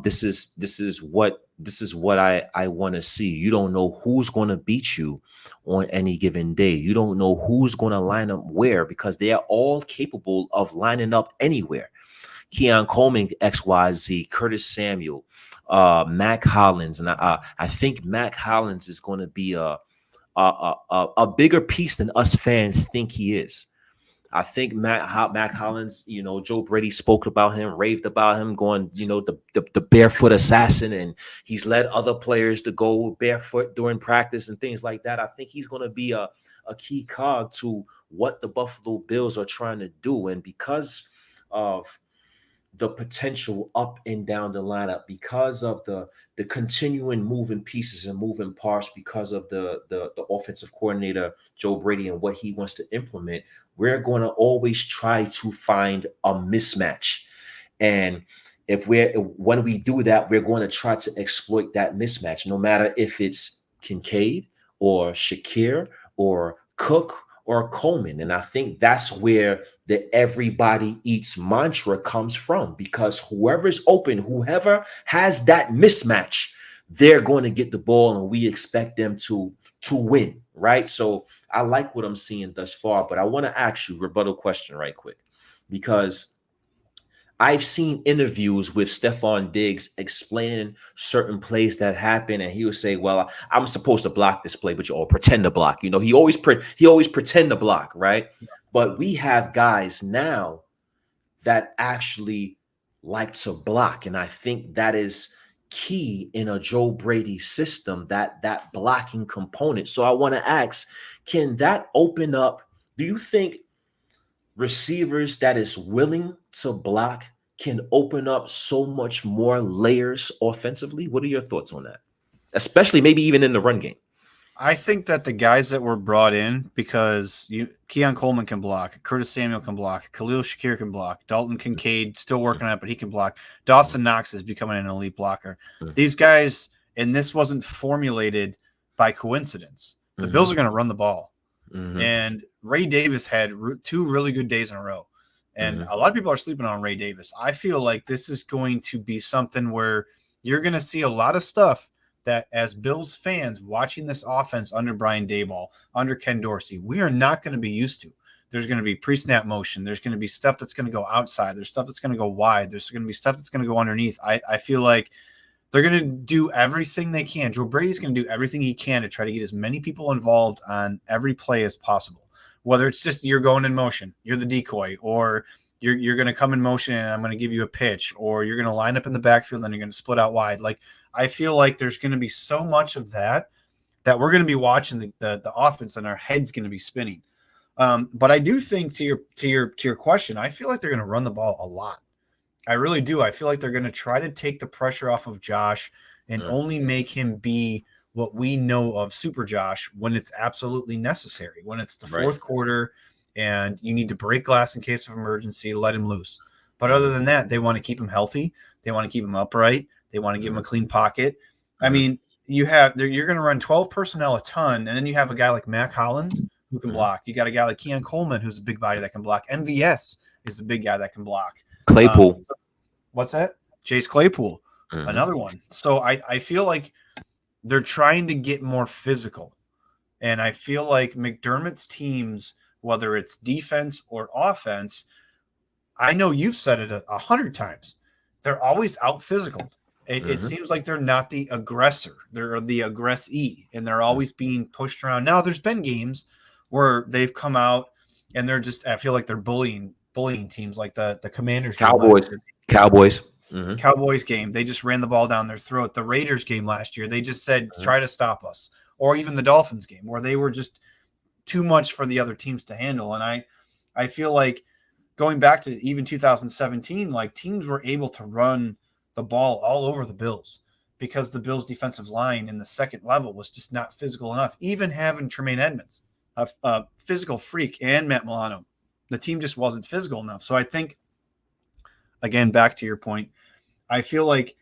This is what I want to see. You don't know who's going to beat you on any given day. You don't know who's going to line up where because they are all capable of lining up anywhere. Keon Coleman, XYZ, Curtis Samuel, Mac Hollins, and I think Mac Hollins is going to be a bigger piece than us fans think he is. I think Mac Hollins, Joe Brady spoke about him, raved about him, going, the barefoot assassin, and he's led other players to go barefoot during practice and things like that. I think he's going to be a key cog to what the Buffalo Bills are trying to do, and because of the potential up and down the lineup because of the continuing moving pieces and moving parts because of the offensive coordinator Joe Brady and what he wants to implement. We're going to always try to find a mismatch, and when we do that, we're going to try to exploit that mismatch, no matter if it's Kincaid or Shakir or Cook or Coleman. And I think that's where the everybody eats mantra comes from, because whoever's open, whoever has that mismatch, they're going to get the ball and we expect them to win, right? So I like what I'm seeing thus far, but I want to ask you a rebuttal question right quick, because I've seen interviews with Stephon Diggs explaining certain plays that happen, and he would say, "Well, I'm supposed to block this play, but you all pretend to block." He always pretend to block, right? But we have guys now that actually like to block, and I think that is key in a Joe Brady system, that blocking component. So I want to ask, can that open up? Do you think receivers that is willing to block can open up so much more layers offensively? What are your thoughts on that? Especially maybe even in the run game. I think that the guys that were brought in, because Keon Coleman can block, Curtis Samuel can block, Khalil Shakir can block, Dalton Kincaid still working on it, but he can block. Dawson Knox is becoming an elite blocker. These guys, and this wasn't formulated by coincidence. The Bills are going to run the ball. And Ray Davis had two really good days in a row. And a lot of people are sleeping on Ray Davis. I feel like this is going to be something where you're going to see a lot of stuff that, as Bills fans watching this offense under Brian Daboll, under Ken Dorsey, we are not going to be used to. There's going to be pre-snap motion. There's going to be stuff that's going to go outside. There's stuff that's going to go wide. There's going to be stuff that's going to go underneath. I feel like they're going to do everything they can. Joe Brady's going to do everything he can to try to get as many people involved on every play as possible. Whether it's just you're going in motion, you're the decoy, or you're going to come in motion and I'm going to give you a pitch, or you're going to line up in the backfield and you're going to split out wide. Like, I feel like there's going to be so much of that we're going to be watching the offense and our head's going to be spinning. But I do think to your question, I feel like they're going to run the ball a lot. I really do. I feel like they're going to try to take the pressure off of Josh and only make him be what we know of Super Josh when it's absolutely necessary, when it's the fourth quarter and you need to break glass in case of emergency, let him loose. But other than that, they want to keep him healthy. They want to keep him upright. They want to give him a clean pocket. I mean, you're going to run 12 personnel a ton, and then you have a guy like Mac Hollins who can block. You got a guy like Keon Coleman who's a big body that can block. MVS is a big guy that can block. Claypool. What's that? Chase Claypool, another one. So I feel like they're trying to get more physical. And I feel like McDermott's teams, whether it's defense or offense, I know you've said it 100 times, they're always out physical. It seems like they're not the aggressor. They're the aggressee, and they're always being pushed around. Now, there's been games where they've come out and they're just, I feel like they're bullying teams like the Commanders. Cowboys. Cowboys game. They just ran the ball down their throat. The Raiders game last year, they just said, try to stop us. Or even the Dolphins game where they were just too much for the other teams to handle. And I feel like going back to even 2017, like teams were able to run the ball all over the Bills because the Bills defensive line in the second level was just not physical enough. Even having Tremaine Edmonds, a physical freak, and Matt Milano, the team just wasn't physical enough. So I think, again, back to your point, I feel like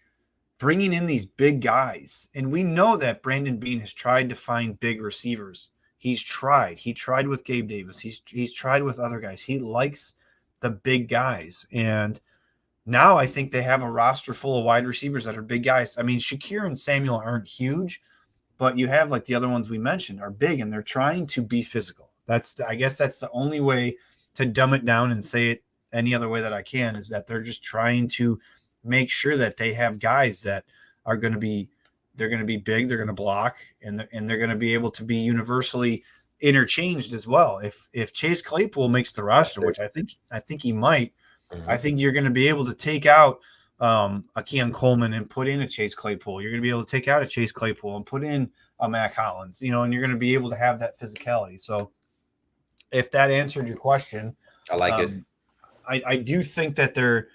bringing in these big guys. And we know that Brandon Beane has tried to find big receivers. He's tried. He tried with Gabe Davis. He's tried with other guys. He likes the big guys. And now I think they have a roster full of wide receivers that are big guys. I mean, Shakir and Samuel aren't huge, but you have like the other ones we mentioned are big, and they're trying to be physical. I guess that's the only way to dumb it down and say it any other way that I can, is that they're just trying to make sure that they have guys that are going to be, they're going to be big, they're going to block, and they're going to be able to be universally interchanged as well. If Chase Claypool makes the roster, which I think he might, I think you're going to be able to take out a Keon Coleman and put in a Chase Claypool. You're going to be able to take out a Chase Claypool and put in a Mac Hollins, and you're going to be able to have that physicality. So if that answered your question, I like it. I do think that they're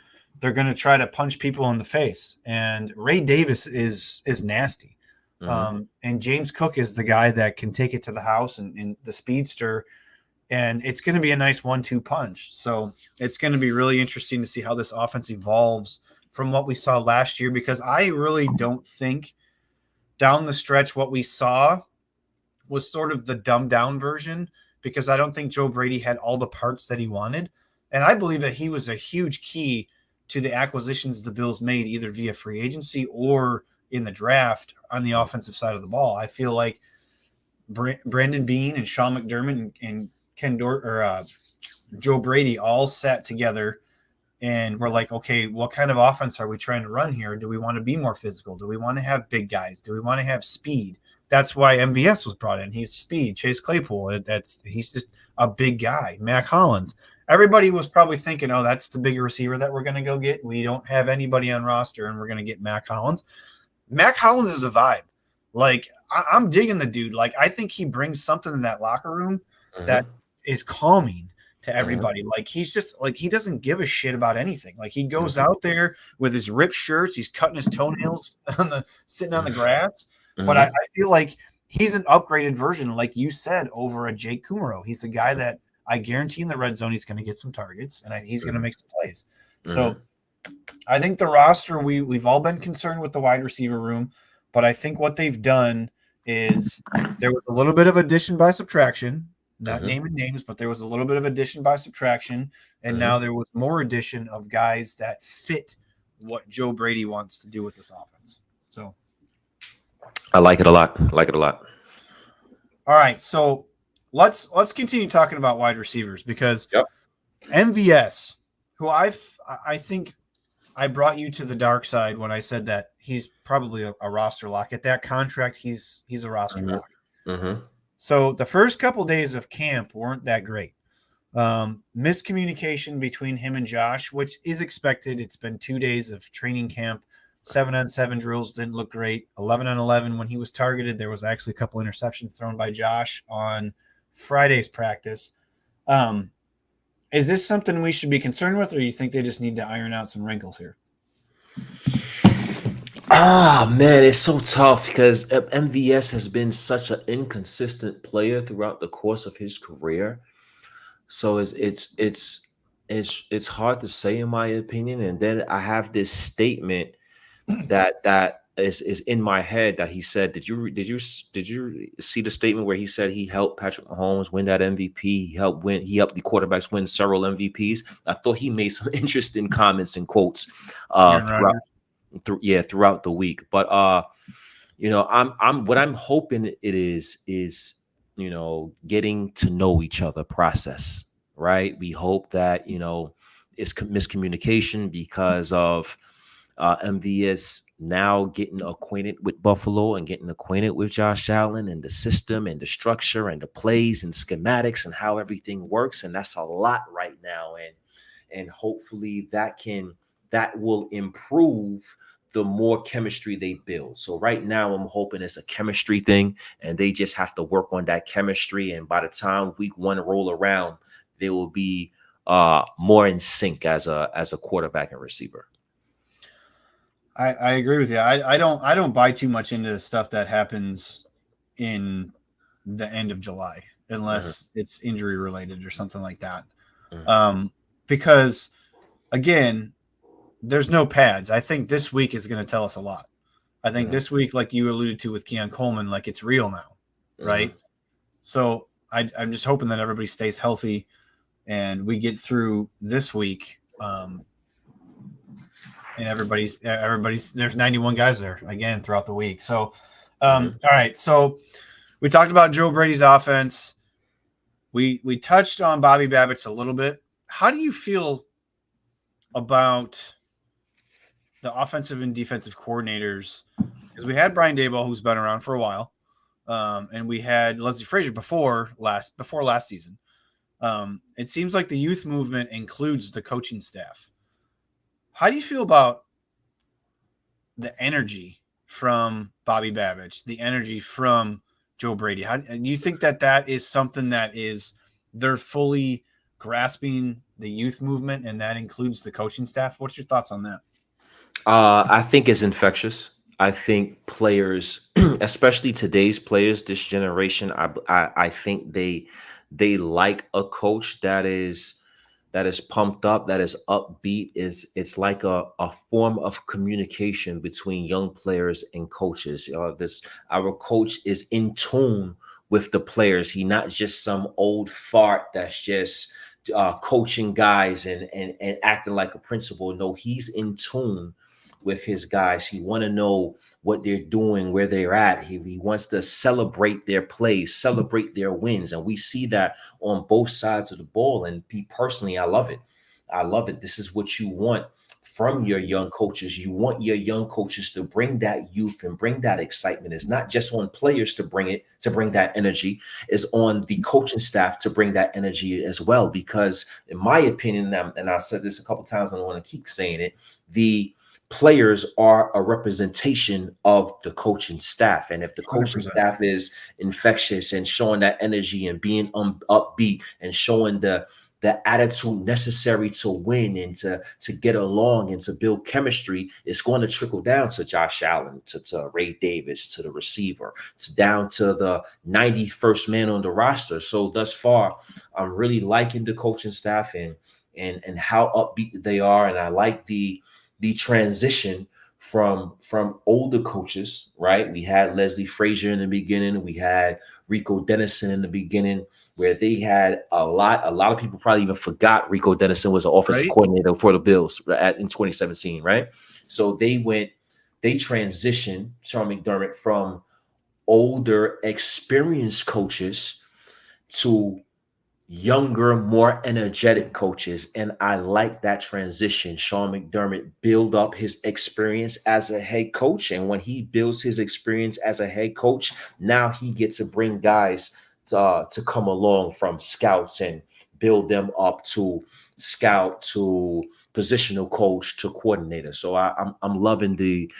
going to try to punch people in the face, and Ray Davis is nasty. And James Cook is the guy that can take it to the house, and the speedster, and it's going to be a nice 1-2 punch. So it's going to be really interesting to see how this offense evolves from what we saw last year, because I really don't think down the stretch what we saw was sort of the dumbed down version, because I don't think Joe Brady had all the parts that he wanted. And I believe that he was a huge key to the acquisitions the Bills made, either via free agency or in the draft on the offensive side of the ball. I feel like Brandon Beane and Sean McDermott and Joe Brady all sat together and we're like, okay, what kind of offense are we trying to run here? Do we want to be more physical? Do we want to have big guys? Do we want to have speed? That's why MVS was brought in. He's speed. Chase Claypool, he's just a big guy. Mac Hollins. Everybody was probably thinking, oh, that's the bigger receiver that we're going to go get. We don't have anybody on roster, and we're going to get Mac Hollins. Mac Hollins is a vibe. Like, I'm digging the dude. Like, I think he brings something in that locker room that is calming to everybody. Like, he's just like, he doesn't give a shit about anything. Like, he goes out there with his ripped shirts. He's cutting his toenails sitting on the grass. But I feel like he's an upgraded version, like you said, over a Jake Kumaro. He's a guy that I guarantee in the red zone he's going to get some targets, and he's going to make some plays. So I think the roster, we've all been concerned with the wide receiver room, but I think what they've done is there was a little bit of addition by subtraction, not naming names, but there was a little bit of addition by subtraction, and now there was more addition of guys that fit what Joe Brady wants to do with this offense. So I like it a lot. All right, so let's continue talking about wide receivers, because MVS, who I think I brought you to the dark side when I said that he's probably a roster lock. At that contract, he's a roster lock. So the first couple days of camp weren't that great. Miscommunication between him and Josh, which is expected. It's been 2 days of training camp. 7-on-7 drills didn't look great. 11-on-11 when he was targeted, there was actually a couple interceptions thrown by Josh on Friday's practice. Is this something we should be concerned with, or you think they just need to iron out some wrinkles here? Man, it's so tough because MVS has been such an inconsistent player throughout the course of his career. So it's hard to say, in my opinion. And then I have this statement that is in my head that he said. Did you see the statement where he said he helped Patrick Mahomes win that MVP? He helped the quarterbacks win several MVPs. I thought he made some interesting comments and quotes throughout the week. But I'm hoping it is getting to know each other process, right? We hope that it's miscommunication because of MVS now getting acquainted with Buffalo and getting acquainted with Josh Allen and the system and the structure and the plays and schematics and how everything works. And that's a lot right now. And hopefully that will improve the more chemistry they build. So right now I'm hoping it's a chemistry thing and they just have to work on that chemistry. And by the time week 1 roll around, they will be more in sync as a quarterback and receiver. I agree with you. I don't buy too much into the stuff that happens in the end of July, unless it's injury related or something like that. Because again, there's no pads. I think this week is going to tell us a lot. I think this week, like you alluded to with Keon Coleman, like it's real now, right? So I'm just hoping that everybody stays healthy and we get through this week. And everybody's there's 91 guys there again throughout the week. So, all right. So we talked about Joe Brady's offense. We touched on Bobby Babbitt's a little bit. How do you feel about the offensive and defensive coordinators? Because we had Brian Daboll, who's been around for a while, and we had Leslie Frazier before last season. It seems like the youth movement includes the coaching staff. How do you feel about the energy from Bobby Babbage, the energy from Joe Brady? How do you think that is something that is they're fully grasping the youth movement, and that includes the coaching staff? What's your thoughts on that? I think it's infectious. I think players, especially today's players, this generation, I think they like a coach that is pumped up, that is upbeat. It's like a form of communication between young players and coaches. Our coach is in tune with the players. He not just some old fart that's just coaching guys and acting like a principal. No, he's in tune with his guys. He want to know what they're doing, where they're at. He wants to celebrate their plays, celebrate their wins. And we see that on both sides of the ball. And me personally, I love it. I love it. This is what you want from your young coaches. You want your young coaches to bring that youth and bring that excitement. It's not just on players to bring that energy. It's on the coaching staff to bring that energy as well. Because in my opinion, and I've said this a couple times, and I want to keep saying it, the players are a representation of the coaching staff. And if the coaching 100%. staff is infectious and showing that energy and being upbeat and showing the attitude necessary to win and to get along and to build chemistry, it's going to trickle down to Josh Allen, to Ray Davis, to the receiver, down to the 91st man on the roster. So thus far, I'm really liking the coaching staff and how upbeat they are. And I like the transition from older coaches, right? We had Leslie Frazier in the beginning. We had Rico Dennison in the beginning, where they had a lot of people probably even forgot Rico Dennison was an offensive coordinator for the Bills in 2017, right? So they transitioned Sean McDermott from older, experienced coaches to younger, more energetic coaches. And I like that transition. Sean McDermott build up his experience as a head coach. And when he builds his experience as a head coach, now he gets to bring guys to come along from scouts and build them up to scout to positional coach to coordinator. So I'm loving the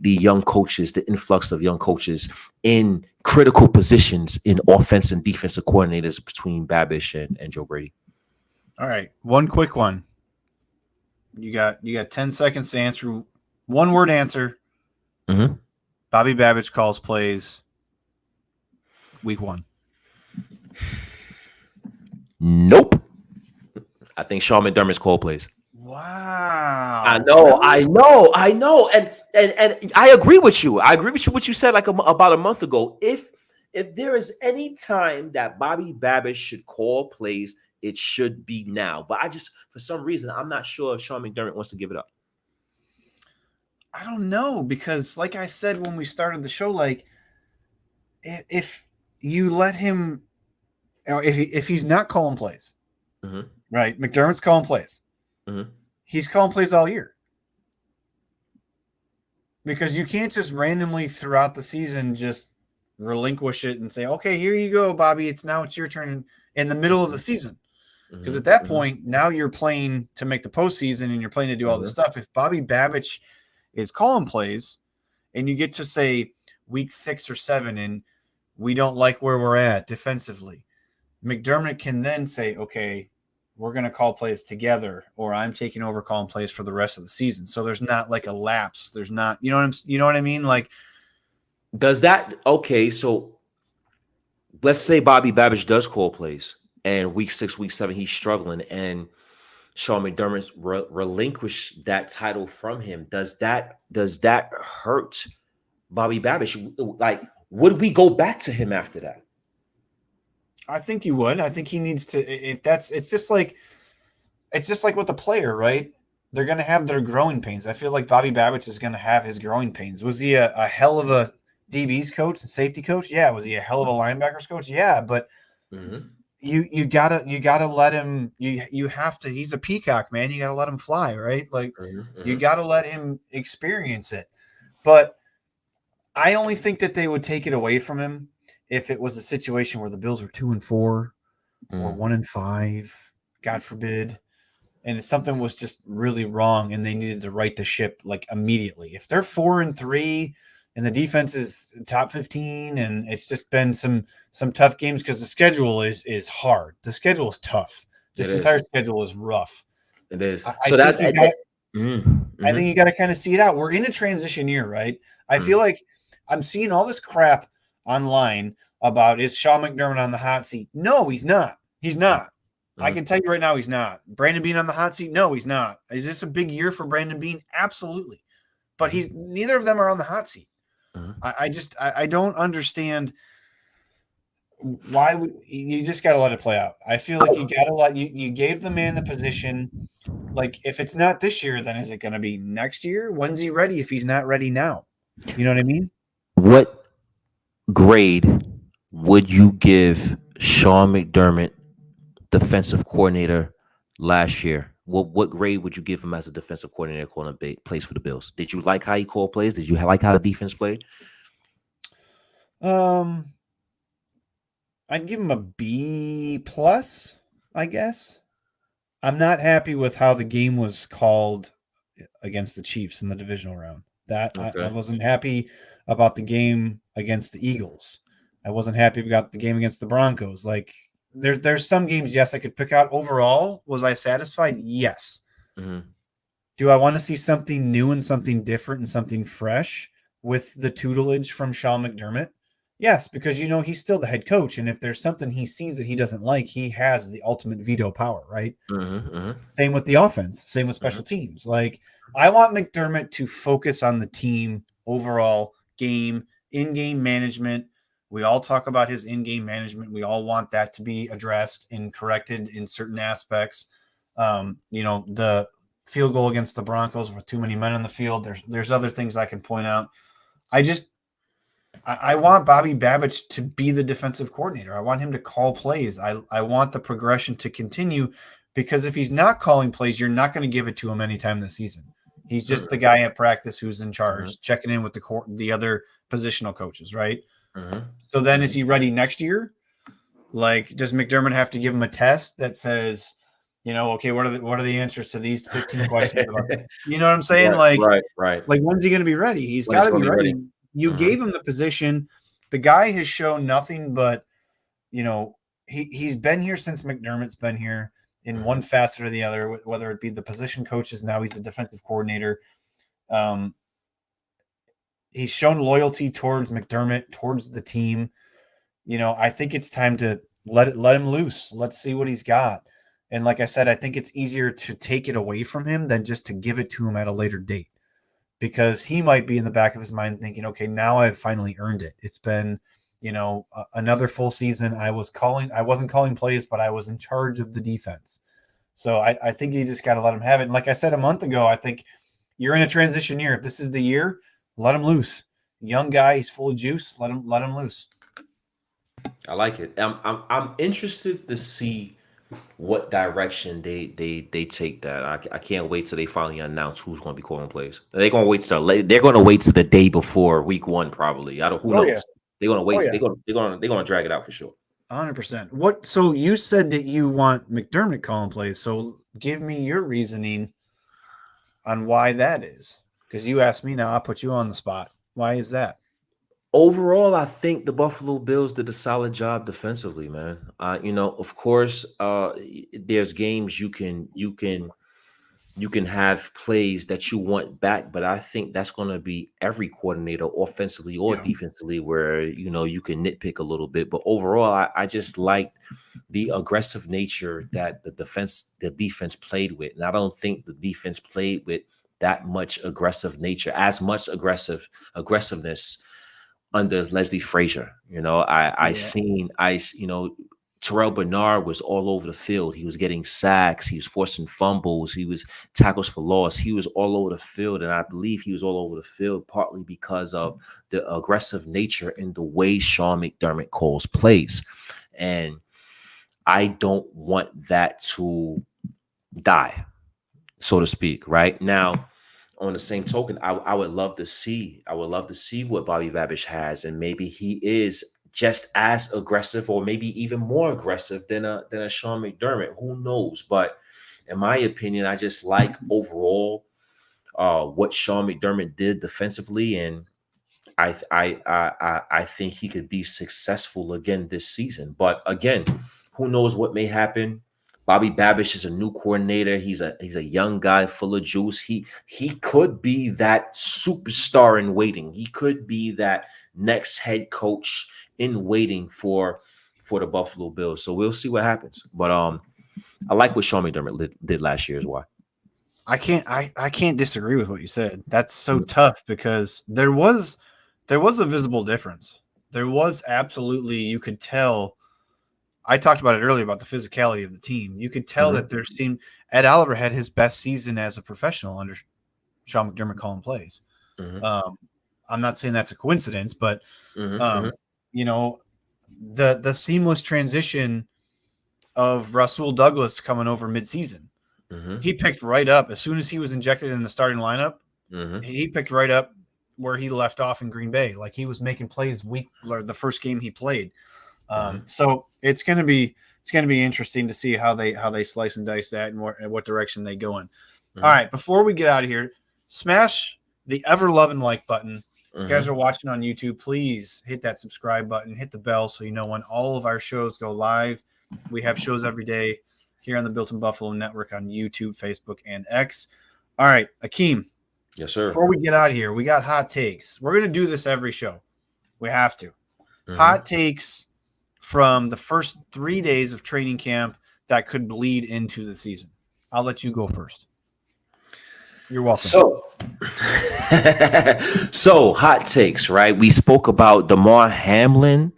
young coaches, the influx of young coaches in critical positions in offense and defensive coordinators between Babish and Joe Brady. All right, one quick one. You got 10 seconds to answer. One word answer. Bobby Babbage calls plays week 1. Nope. I think Sean McDermott's call plays. Wow. I know. And I agree with you. I agree with you what you said about a month ago. If there is any time that Bobby Babbage should call plays, it should be now. But for some reason, I'm not sure if Sean McDermott wants to give it up. I don't know, because like I said when we started the show, like if you let him, if he's not calling plays, right? McDermott's calling plays. He's calling plays all year, because you can't just randomly throughout the season just relinquish it and say, okay, here you go, Bobby. It's your turn in the middle of the season. Because at that point, now you're playing to make the postseason and you're playing to do all this stuff. If Bobby Babbage is calling plays and you get to say week 6 or 7 and we don't like where we're at defensively, McDermott can then say, okay, we're going to call plays together, or I'm taking over calling plays for the rest of the season. So there's not like a lapse. There's not, you know what I mean? Like, does that, okay. So let's say Bobby Babbage does call plays and week 6, week 7, he's struggling and Sean McDermott relinquish that title from him. Does that hurt Bobby Babbage, like, would we go back to him after that? I think you would. I think he needs to. If that's, it's just like with the player, right? They're going to have their growing pains. I feel like Bobby Babbage is going to have his growing pains. Was he a hell of a DB's coach, a safety coach? Yeah. Was he a hell of a linebackers coach? Yeah. But Mm-hmm. you gotta let him. You have to. He's a peacock, man. You gotta let him fly, right? Like you Mm-hmm. gotta let him experience it. But I only think that they would take it away from him if it was a situation where the Bills were 2-4 or Mm-hmm. 1-5, God forbid, and if something was just really wrong and they needed to right the ship like immediately. If they're 4-3 and the defense is top 15 and it's just been some tough games because the schedule is hard. The schedule is tough. It This is. entire schedule is rough. It is. I So think that. you got I Mm-hmm. think you got to kind of see it out. We're in a transition year, right? I Mm-hmm. feel like I'm seeing all this crap online about is Sean McDermott on the hot seat? No, he's not. He's not. I Mm-hmm. can tell you right now, he's not. Brandon Bean on the hot seat? No, he's not. Is this a big year for Brandon Bean? Absolutely. But he's neither of them are on the hot seat. Mm-hmm. I don't understand why you just got to let it play out. I feel like you got to let you gave the man the position. Like if it's not this year, then is it going to be next year? When's he ready? If he's not ready now, you know what I mean? What grade would you give Sean McDermott, defensive coordinator, last year? What grade would you give him as a defensive coordinator calling plays for the Bills? Did you like how he called plays? Did you like how the defense played? Um, I'd give him a B plus, I guess. I'm not happy with how the game was called against the Chiefs in the divisional round. That I Okay. wasn't happy about the game against the Eagles. I wasn't happy about the game against the Broncos. Like there's some games, yes, I could pick out. Overall, was I satisfied? Yes. Mm-hmm. Do I want to see something new and something different and something fresh with the tutelage from Sean McDermott? Yes, because he's still the head coach, and if there's something he sees that he doesn't like, he has the ultimate veto power, right? Mm-hmm. Same with the offense, same with Mm-hmm. special teams. Like I want McDermott to focus on the team overall game, in-game management. We all talk about his in-game management. We all want that to be addressed and corrected in certain aspects. The field goal against the Broncos with too many men on the field. There's other things I can point out. I want Bobby Babbage to be the defensive coordinator. I want him to call plays. I want the progression to continue because if he's not calling plays, you're not going to give it to him anytime this season. He's just the guy at practice who's in Mm-hmm. charge, checking in with the other positional coaches, right? Mm-hmm. So then is he ready next year? Like, does McDermott have to give him a test that says, okay, what are the answers to these 15 questions about? You know what I'm saying? Right, Like, right, right. like when's he going to be ready? He's When got it's to going be to be ready. ready. You Mm-hmm. gave him the position. The guy has shown nothing but, you know, he's been here since McDermott's been here in Mm-hmm. one facet or the other, whether it be the position coaches. Now he's the defensive coordinator. Um, he's shown loyalty towards McDermott, towards the team. I think it's time to let him loose. Let's see what he's got. And like I said, I think it's easier to take it away from him than just to give it to him at a later date because he might be in the back of his mind thinking, okay, now I've finally earned it. It's been, another full season. I wasn't calling plays, but I was in charge of the defense. So I think you just got to let him have it. And like I said a month ago, I think you're in a transition year. If this is the year, let him loose. Young guy, he's full of juice. Let him loose. I like it. I'm interested to see what direction they take that. I can't wait till they finally announce who's going to be calling plays. They're going to wait till they're going to wait till the day before week one probably. I don't who Oh yeah. knows. They're going to Oh wait. yeah. They're going to drag it out for sure. 100%. What? So you said that you want McDermott calling plays. So give me your reasoning on why that is. Because you asked me now, I'll put you on the spot. Why is that? Overall, I think the Buffalo Bills did a solid job defensively, man. Of course, there's games you can have plays that you want back, but I think that's going to be every coordinator, offensively or Yeah. defensively, where you can nitpick a little bit. But overall, I just like the aggressive nature that the defense played with, and I don't think the defense played with that much aggressive nature, as much aggressiveness under Leslie Frazier. Yeah. Terrell Bernard was all over the field. He was getting sacks. He was forcing fumbles. He was tackles for loss. He was all over the field. And I believe he was all over the field partly because of the aggressive nature in the way Sean McDermott calls plays. And I don't want that to die, so to speak. Right now, on the same token, I would love to see. I would love to see what Bobby Babish has, and maybe he is just as aggressive, or maybe even more aggressive than a Sean McDermott. Who knows? But in my opinion, I just like overall what Sean McDermott did defensively, and I think he could be successful again this season. But again, who knows what may happen? Bobby Babish is a new coordinator. He's a young guy full of juice. He could be that superstar in waiting. He could be that next head coach in waiting for the Buffalo Bills. So we'll see what happens. But I like what Sean McDermott did last year as well. I can't disagree with what you said. That's so tough because there was a visible difference. There was absolutely, you could tell. I talked about it earlier about the physicality of the team. You could tell that their team, Ed Oliver had his best season as a professional under Sean McDermott calling plays. I'm not saying that's a coincidence, but you know, the seamless transition of Rasul Douglas coming over midseason. He picked right up as soon as he was injected in the starting lineup. He picked right up where he left off in Green Bay. Like he was making plays the first game he played. So it's going to be interesting to see how they slice and dice that and what direction they go in. All right, before we get out of here, smash the ever loving like button. You guys are watching on YouTube, please hit that subscribe button, hit the bell so you know when all of our shows go live. We have shows every day here on the Built in Buffalo Network on YouTube, Facebook, and X. All right, Akeem. Yes, sir. Before we get out of here, we got hot takes. We're going to do this every show. We have to. Hot takes from the first 3 days of training camp that could bleed into the season. I'll let you go first. You're welcome. So hot takes, right? We spoke about DeMar Hamlin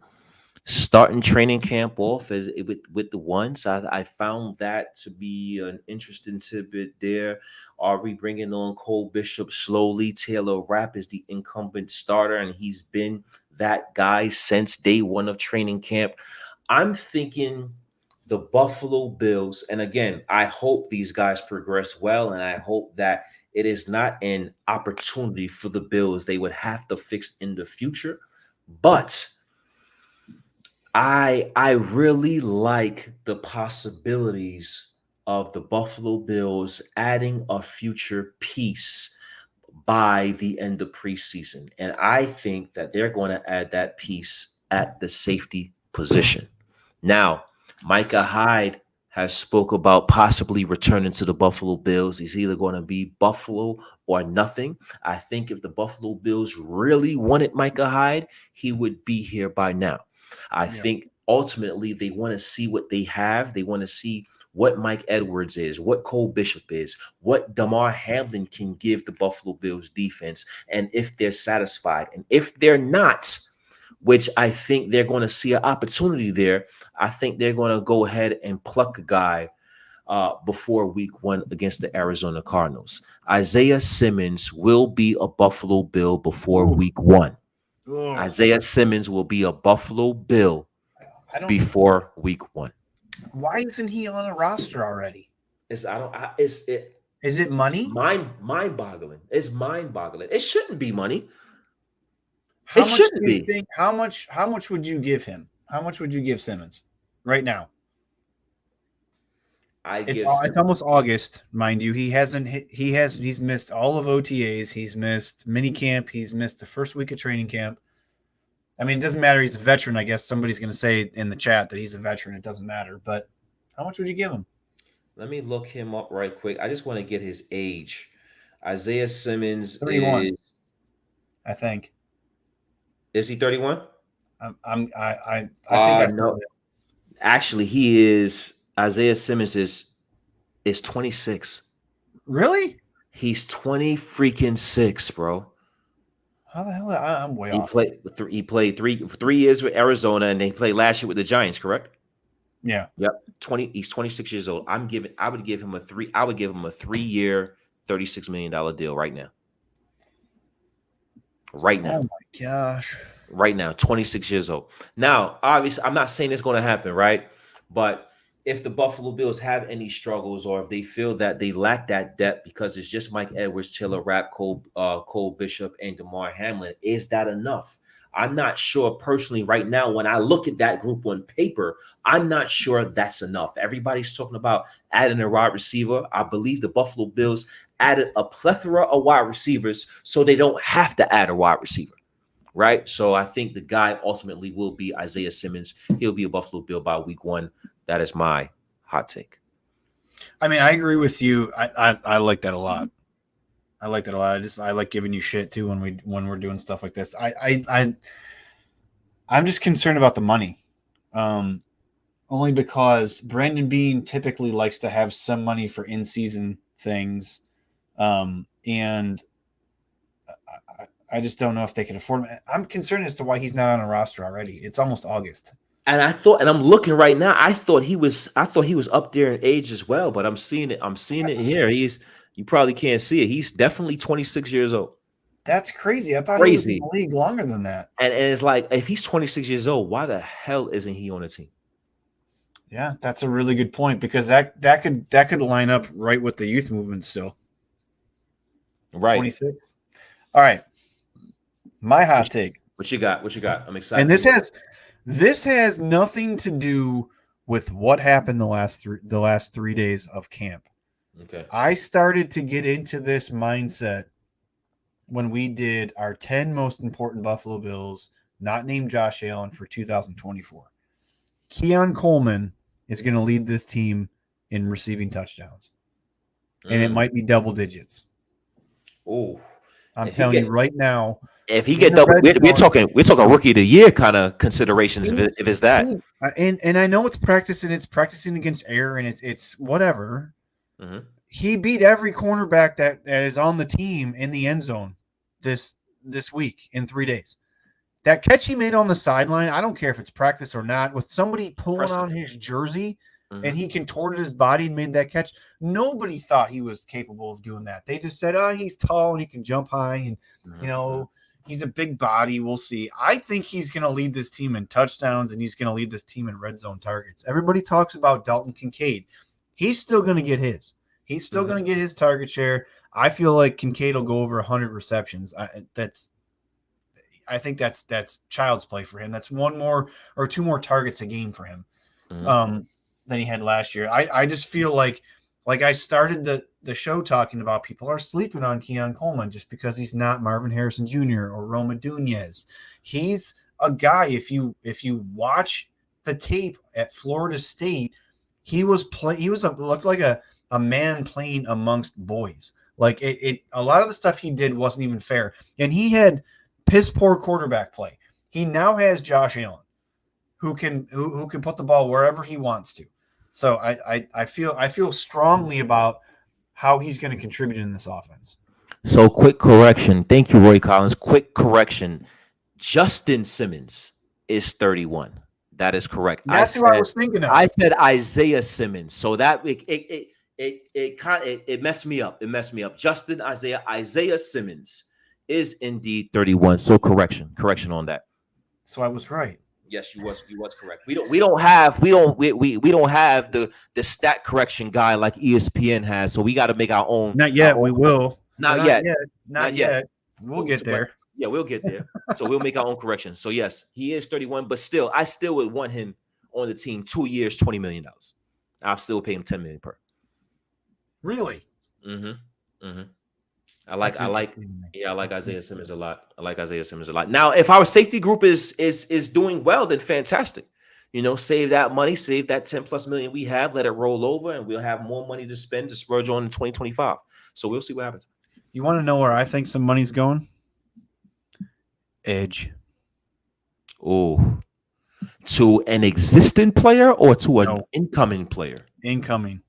starting training camp off with the ones. I found that to be an interesting tidbit there. Are we bringing on Cole Bishop slowly? Taylor Rapp is the incumbent starter, and he's been that guy since day one of training camp. I'm thinking the Buffalo Bills, and again, I hope these guys progress well, and I hope that it is not an opportunity for the Bills they would have to fix in the future. But I really like the possibilities of the Buffalo Bills adding a future piece by the end of preseason. And I think that they're going to add that piece at the safety position. Now, Micah Hyde has spoke about possibly returning to the Buffalo Bills. He's either going to be Buffalo or nothing. I think if the Buffalo Bills really wanted Micah Hyde, he would be here by now. I think ultimately they want to see what they have. They want to see what Mike Edwards is, what Cole Bishop is, what DeMar Hamlin can give the Buffalo Bills defense, and if they're satisfied. And if they're not, which I think they're going to see an opportunity there, I think they're going to go ahead and pluck a guy before week 1 against the Arizona Cardinals. Isaiah Simmons will be a Buffalo Bill before week 1. Isaiah Simmons will be a Buffalo Bill before week 1. Why isn't he on a roster already? Is it money? Mind-boggling. It's mind-boggling. It shouldn't be money. How much do you think? How much would you give him? How much would you give Simmons right now? It's almost August, mind you. He's missed all of OTAs. He's missed mini camp. He's missed the first week of training camp. I mean, it doesn't matter. He's a veteran. I guess somebody's going to say in the chat that he's a veteran. It doesn't matter. But how much would you give him? Let me look him up right quick. I just want to get his age. Isaiah Simmons 31, is, I think. Is he 31? I think I no. Actually, he is. Isaiah Simmons is 26. Really? He's 20 freaking 6, bro. How the hell? I'm way He off. played. He played 3 years with Arizona, and they played last year with the Giants. Correct? Yeah. Yep. 20. He's 26 years old. I would give him a three. I would give him a 3-year, $36 million deal right now. Right now. Oh my gosh. Right now, 26 years old. Now, obviously, I'm not saying it's going to happen, right? But if the Buffalo Bills have any struggles, or if they feel that they lack that depth because it's just Mike Edwards, Taylor Rapp, Cole Bishop, and DeMar Hamlin, is that enough? I'm not sure personally right now. When I look at that group on paper, I'm not sure that's enough. Everybody's talking about adding a wide receiver. I believe the Buffalo Bills added a plethora of wide receivers so they don't have to add a wide receiver. Right. So I think the guy ultimately will be Isaiah Simmons. He'll be a Buffalo Bill by week 1. That is my hot take. I mean, I agree with you. I like that a lot. I like that a lot. I like giving you shit too when we're doing stuff like this. I'm just concerned about the money. Only because Brandon Beane typically likes to have some money for in-season things. And I just don't know if they can afford him. I'm concerned as to why he's not on a roster already. It's almost August. And I'm looking right now. I thought he was up there in age as well, but I'm seeing it here. You probably can't see it. He's definitely 26 years old. That's crazy. I thought he was in the league longer than that. And it's like, if he's 26 years old, why the hell isn't he on the team? Yeah, that's a really good point, because that could line up right with the youth movement still. Right. 26. All right. My hot take. What you got? I'm excited. And this has nothing to do with what happened the last 3 days of camp. Okay. I started to get into this mindset when we did our 10 most important Buffalo Bills, not named Josh Allen, for 2024. Keon Coleman is going to lead this team in receiving touchdowns. And it might be double digits. Oh, I'm telling you right now. If he get double, we're talking rookie of the year kind of considerations. If it's that, and I know it's practicing against air, and it's whatever. Mm-hmm. He beat every cornerback that is on the team in the end zone this week in 3 days. That catch he made on the sideline, I don't care if it's practice or not, with somebody pulling on his jersey, and he contorted his body and made that catch. Nobody thought he was capable of doing that. They just said, oh, he's tall and he can jump high, and he's a big body. We'll see. I think he's going to lead this team in touchdowns, and he's going to lead this team in red zone targets. Everybody talks about Dalton Kincaid. He's still going to get his. He's still going to get his target share. I feel like Kincaid will go over 100 receptions. I think that's child's play for him. That's 1 more or 2 more targets a game for him than he had last year. I just feel like I started the show talking about, people are sleeping on Keon Coleman just because he's not Marvin Harrison Jr. or Roma Dunez. He's a guy, if you watch the tape at Florida State, he looked like a man playing amongst boys. Like a lot of the stuff he did wasn't even fair. And he had piss poor quarterback play. He now has Josh Allen, who can put the ball wherever he wants to. So I feel strongly about how he's going to contribute in this offense. So, quick correction. Thank you, Roy Collins. Quick correction. Justin Simmons is 31. That is correct. That's who I was thinking of. I said Isaiah Simmons. So that it messed me up. It messed me up. Isaiah Simmons is indeed 31. So correction on that. So I was right. Yes, you was correct. We don't have the stat correction guy like ESPN has. So we got to make our own. Not yet. We will. Not yet. Not yet. We'll get there. Yeah, we'll get there. So we'll make our own correction. So yes, he is 31, but still, I still would want him on the team. 2 years, $20 million. I'll still pay him $10 million per. Really? I like Isaiah Simmons a lot. Now, if our safety group is doing well, then fantastic. Save that money, save that $10+ million we have, let it roll over, and we'll have more money to spend to splurge on in 2025. So we'll see what happens. You want to know where I think some money's going? Edge. Oh, to an existing player or to an incoming player? Incoming.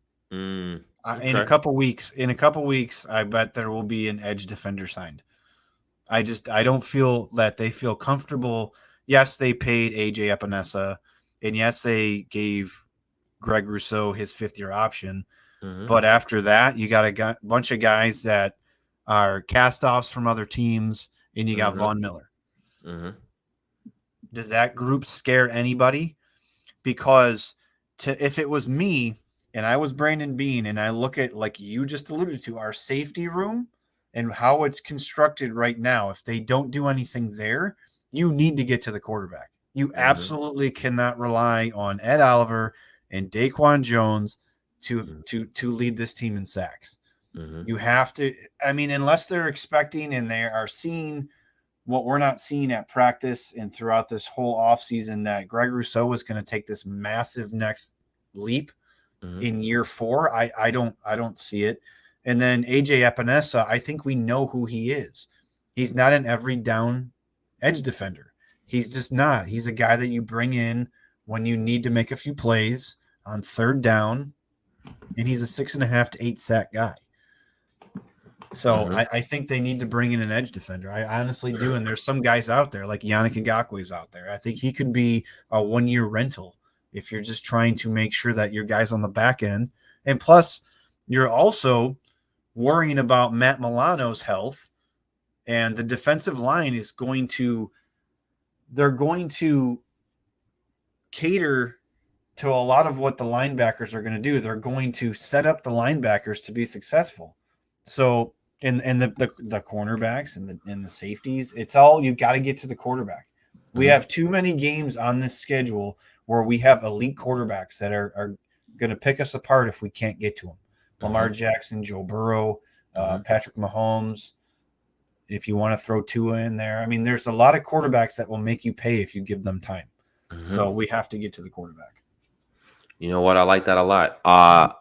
In a Okay. couple weeks, I bet there will be an edge defender signed. I don't feel that they feel comfortable. Yes, they paid AJ Epinesa, and yes, they gave Greg Rousseau his 5th-year option. Mm-hmm. But after that, you got a bunch of guys that are cast-offs from other teams, and you got Mm-hmm. Von Miller. Mm-hmm. Does that group scare anybody? Because if it was me and I was Brandon Bean and I look at, like you just alluded to, our safety room and how it's constructed right now, if they don't do anything there, you need to get to the quarterback. You Mm-hmm. absolutely cannot rely on Ed Oliver and Daquan Jones to lead this team in sacks. Mm-hmm. You have to, I mean, unless they're expecting and they are seeing what we're not seeing at practice and throughout this whole offseason, that Greg Rousseau is going to take this massive next leap Mm-hmm. in year 4. I don't see it. And then AJ Epinesa, I think we know who he is. He's not an every down edge defender. He's just not. He's a guy that you bring in when you need to make a few plays on 3rd down, and he's a 6.5 to 8 sack guy. So Mm-hmm. I think they need to bring in an edge defender. I honestly do. And there's some guys out there like Yannick Ngakoue is out there. I think he could be a 1-year rental if you're just trying to make sure that your guys on the back end. And plus, you're also worrying about Matt Milano's health, and the defensive line is they're going to cater to a lot of what the linebackers are going to do. They're going to set up the linebackers to be successful. So, and the cornerbacks and the safeties, it's all, you've got to get to the quarterback. We Mm-hmm. have too many games on this schedule where we have elite quarterbacks that are going to pick us apart if we can't get to them. Lamar Jackson, Joe Burrow, Mm-hmm. Patrick Mahomes. If you want to throw Tua in there, I mean, there's a lot of quarterbacks that will make you pay if you give them time. Mm-hmm. So we have to get to the quarterback. You know what? I like that a lot.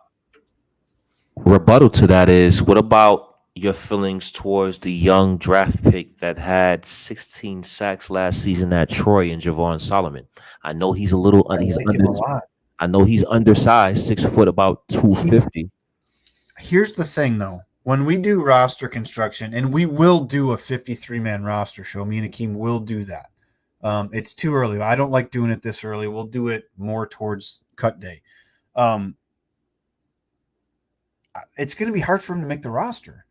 Rebuttal to that is, what about your feelings towards the young draft pick that had 16 sacks last season at Troy, and Javon Solomon? I know he's a little I he's like him under a lot. I know he's undersized, 6 foot, about 250. Here's the thing, though. When we do roster construction, and we will do a 53-man roster show, me and Akeem will do that. It's too early. I don't like doing it this early. We'll do it more towards cut day. It's going to be hard for him to make the roster.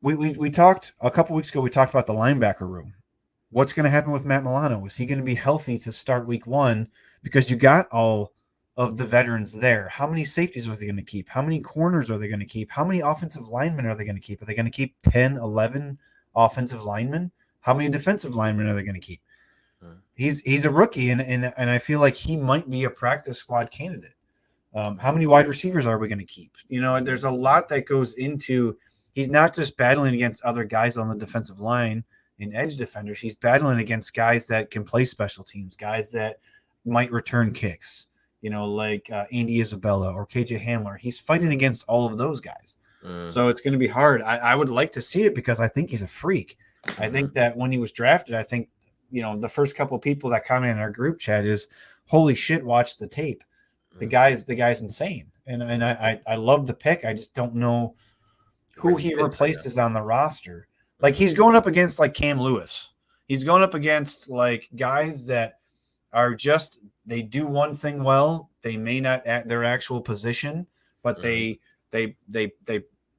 We talked a couple weeks ago. We talked about the linebacker room. What's going to happen with Matt Milano? Is he going to be healthy to start week 1? Because you got all of the veterans there. How many safeties are they going to keep? How many corners are they going to keep? How many offensive linemen are they going to keep? Are they going to keep 10, 11 offensive linemen? How many defensive linemen are they going to keep? He's a rookie, and I feel like he might be a practice squad candidate. How many wide receivers are we going to keep? You know, there's a lot that goes into. He's not just battling against other guys on the defensive line and edge defenders. He's battling against guys that can play special teams, guys that might return kicks, you know, like Andy Isabella or KJ Hamler. He's fighting against all of those guys. So it's going to be hard. I would like to see it because I think he's a freak. I think that when he was drafted, I think, you know, the first couple of people that comment in our group chat is, holy shit, watch the tape. The guy's insane. And I love the pick. I just don't know who he replaces on the roster. Like, he's going up against like Cam Lewis. He's going up against like guys that are just, they do one thing well. They may not at their actual position, but they you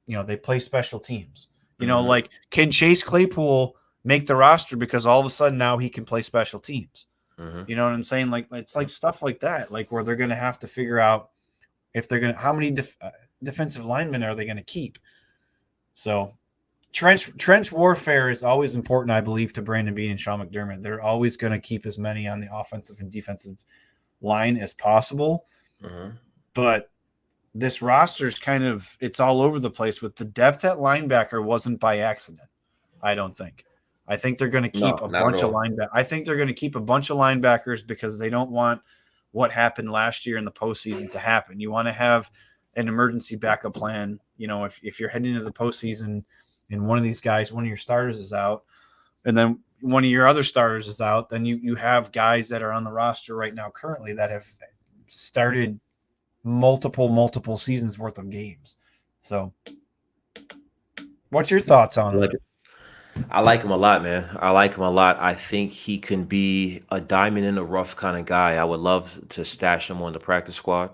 know, they play special teams. You know, like, can Chase Claypool make the roster because all of a sudden now he can play special teams? You know what I'm saying? Like, it's like stuff like that, like where they're going to have to figure out if they're going to, how many defensive linemen are they going to keep? So trench warfare is always important, I believe, to Brandon Beane and Sean McDermott. They're always going to keep as many on the offensive and defensive line as possible. But this roster is kind of, it's all over the place. With the depth at linebacker wasn't by accident, I don't think. I think they're going to keep a bunch of linebackers. I think they're going to keep a bunch of linebackers because they don't want what happened last year in the postseason to happen. You want to have an emergency backup plan. You know, if you're heading into the postseason and one of these guys, one of your starters is out, and then one of your other starters is out, then you have guys that are on the roster right now currently that have started multiple seasons worth of games. So, what's your thoughts I on him? like it. I like him a lot, man. I like him a lot. I think he can be a diamond in the rough kind of guy. I would love to stash him on the practice squad,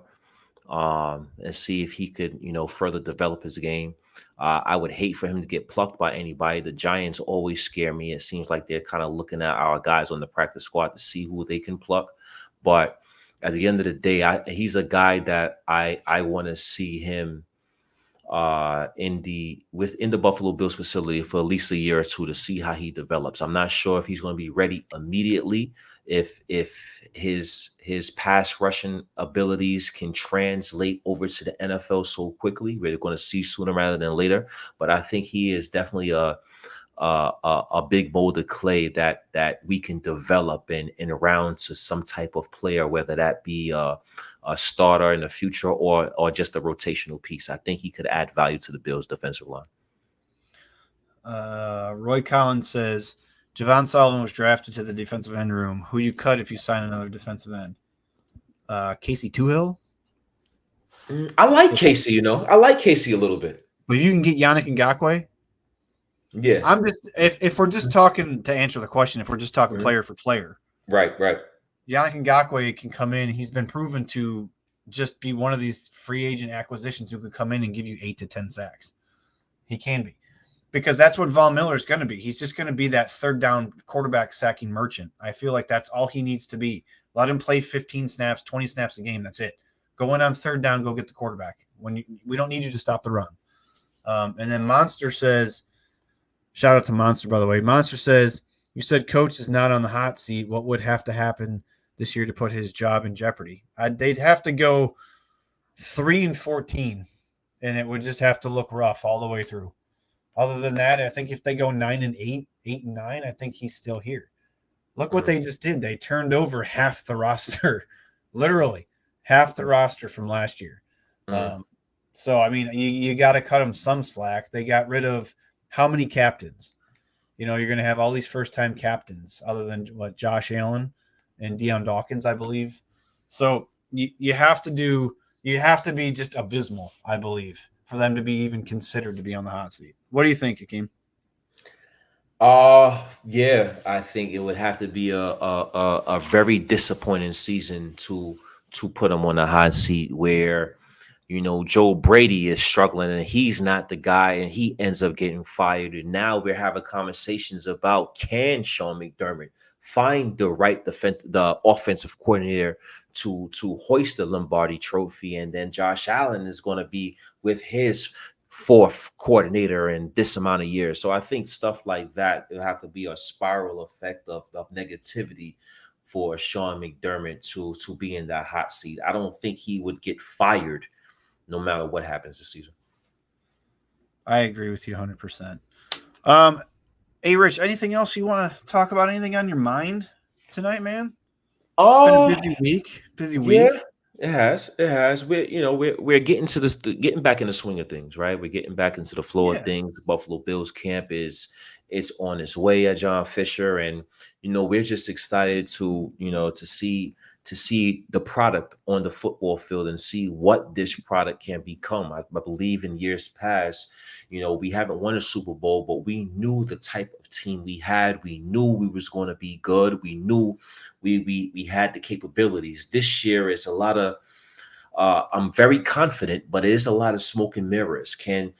and see if he could, further develop his game. I would hate for him to get plucked by anybody. The Giants always scare me. It seems like they're kind of looking at our guys on the practice squad to see who they can pluck. But at the end of the day, he's a guy that I want to see him within the Buffalo Bills facility for at least a year or two to see how he develops. I'm not sure if he's going to be ready immediately, if his pass rushing abilities can translate over to the NFL so quickly. We're going to see sooner rather than later. But I think he is definitely a big mold of clay that we can develop and around to some type of player, whether that be a starter in the future or just a rotational piece. I think he could add value to the Bills' defensive line. Roy Collins says Javon Sullivan was drafted to the defensive end room. Who you cut if you sign another defensive end? Casey Toohill. I like Casey. I like Casey a little bit. But you can get Yannick Ngakoue. Yeah. I'm just if we're just talking to answer the question, if we're just talking player for player, right. Yannick Ngakoue can come in. He's been proven to just be one of these free agent acquisitions who could come in and give you 8 to 10 sacks. He can be, because that's what Von Miller is going to be. He's just going to be that third down quarterback sacking merchant. I feel like that's all he needs to be. Let him play 15 snaps, 20 snaps a game. That's it. Go in on third down, go get the quarterback. We don't need you to stop the run. And then Monster says, shout out to Monster, by the way. Monster says, you said coach is not on the hot seat. What would have to happen this year to put his job in jeopardy? They'd have to go 3-14, and it would just have to look rough all the way through. Other than that, I think if they go 9-8, 8-9, I think he's still here. Look what they just did. They turned over half the roster, literally half the roster from last year. So, I mean, you got to cut them some slack. They got rid of how many captains? You're going to have all these first-time captains other than Josh Allen and Deion Dawkins, I believe. So you have to be just abysmal, I believe, for them to be even considered to be on the hot seat. What do you think, Akeem? Yeah, I think it would have to be a very disappointing season to put him on the hot seat where Joe Brady is struggling and he's not the guy and he ends up getting fired. And now we're having conversations about, can Sean McDermott find the right the offensive coordinator to hoist the Lombardi trophy? And then Josh Allen is going to be with his fourth coordinator in this amount of years. So I think stuff like that, it'll have to be a spiral effect of negativity for Sean McDermott to be in that hot seat. I don't think he would get fired no matter what happens this season. I agree with you 100%. Rich, anything else you want to talk about? Anything on your mind tonight, man? It's been a busy week. Yeah, it has. We're getting back in the swing of things, right? We're getting back into the flow of things. The Buffalo Bills camp it's on its way at John Fisher, and we're just excited to see the product on the football field and see what this product can become. I believe in years past, we haven't won a Super Bowl, but we knew the type of team we had. We knew we was going to be good. We knew we had the capabilities. This year is a lot of I'm very confident, but it is a lot of smoke and mirrors. Can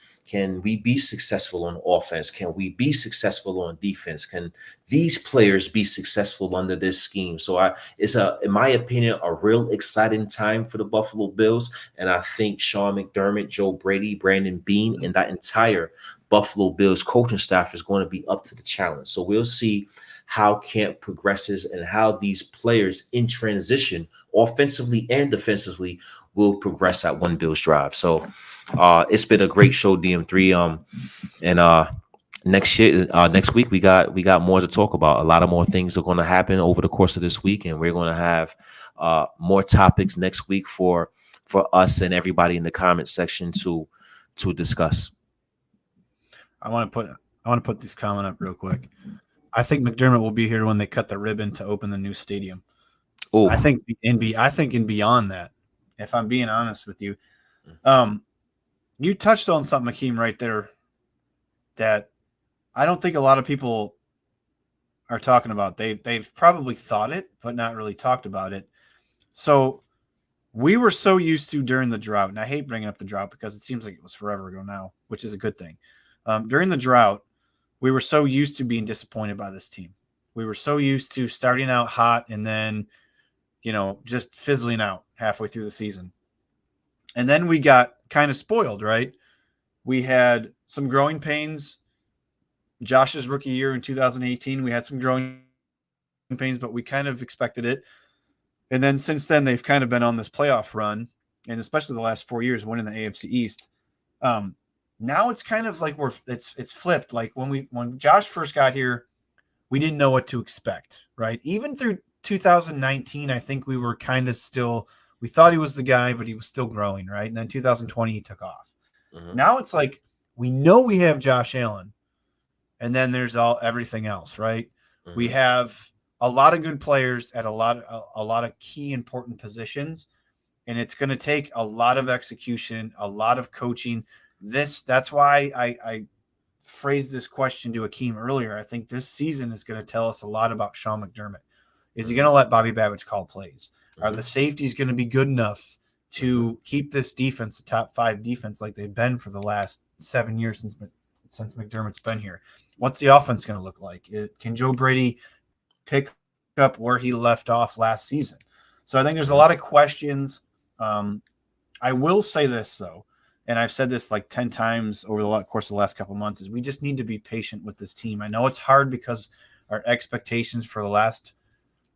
we be successful on offense? Can we be successful on defense? Can these players be successful under this scheme? So it's in my opinion, a real exciting time for the Buffalo Bills. And I think Sean McDermott, Joe Brady, Brandon Beane, and that entire Buffalo Bills coaching staff is going to be up to the challenge. So we'll see how camp progresses and how these players in transition, offensively and defensively, will progress at One Bills Drive. So it's been a great show, DM3. And next week we got more to talk about. A lot of more things are going to happen over the course of this week, and we're going to have more topics next week for us and everybody in the comment section to discuss. I want to put this comment up real quick. I think McDermott will be here when they cut the ribbon to open the new stadium. I think in beyond that, if I'm being honest with you. Mm-hmm. You touched on something, Akeem, right there that I don't think a lot of people are talking about. They've probably thought it, but not really talked about it. So we were so used to during the drought, and I hate bringing up the drought because it seems like it was forever ago now, which is a good thing. During the drought, we were so used to being disappointed by this team. We were so used to starting out hot and then, just fizzling out halfway through the season. And then we got kind of spoiled, right? We had some growing pains. Josh's rookie year in 2018, we had some growing pains, but we kind of expected it. And then since then, they've kind of been on this playoff run, and especially the last 4 years, winning the AFC East. Now it's kind of like it's flipped. Like when Josh first got here, we didn't know what to expect, right? Even through 2019, I think we were kind of still we thought he was the guy, but he was still growing, right? And then 2020, he took off. Mm-hmm. Now it's like we know we have Josh Allen, and then there's everything else, right? Mm-hmm. We have a lot of good players at a lot of key important positions, and it's going to take a lot of execution, a lot of coaching. That's why I phrased this question to Akeem earlier. I think this season is going to tell us a lot about Sean McDermott. Is he going to let Bobby Babbitt call plays? Are the safeties going to be good enough to keep this defense a top 5 defense like they've been for the last 7 years since McDermott's been here? What's the offense going to look like? Can Joe Brady pick up where he left off last season? So I think there's a lot of questions. I will say this, though, and I've said this like 10 times over the course of the last couple of months, is we just need to be patient with this team. I know it's hard because our expectations for the last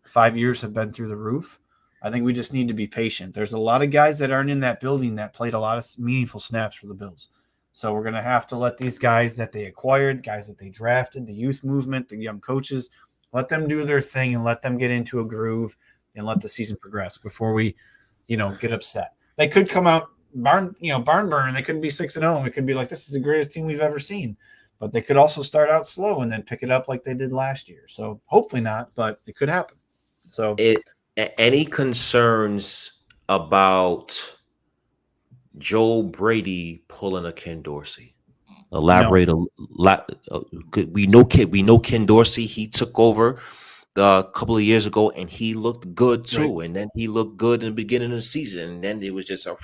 5 years have been through the roof. I think we just need to be patient. There's a lot of guys that aren't in that building that played a lot of meaningful snaps for the Bills. So we're going to have to let these guys that they acquired, guys that they drafted, the youth movement, the young coaches, let them do their thing and let them get into a groove and let the season progress before we, get upset. They could come out barn burner. They could be 6-0 and we could be like, this is the greatest team we've ever seen. But they could also start out slow and then pick it up like they did last year. So hopefully not, but it could happen. So any concerns about Joe Brady pulling a Ken Dorsey? Elaborate a lot. We know Ken Dorsey. He took over a couple of years ago, and he looked good too. Right. And then he looked good in the beginning of the season, and then it was just a.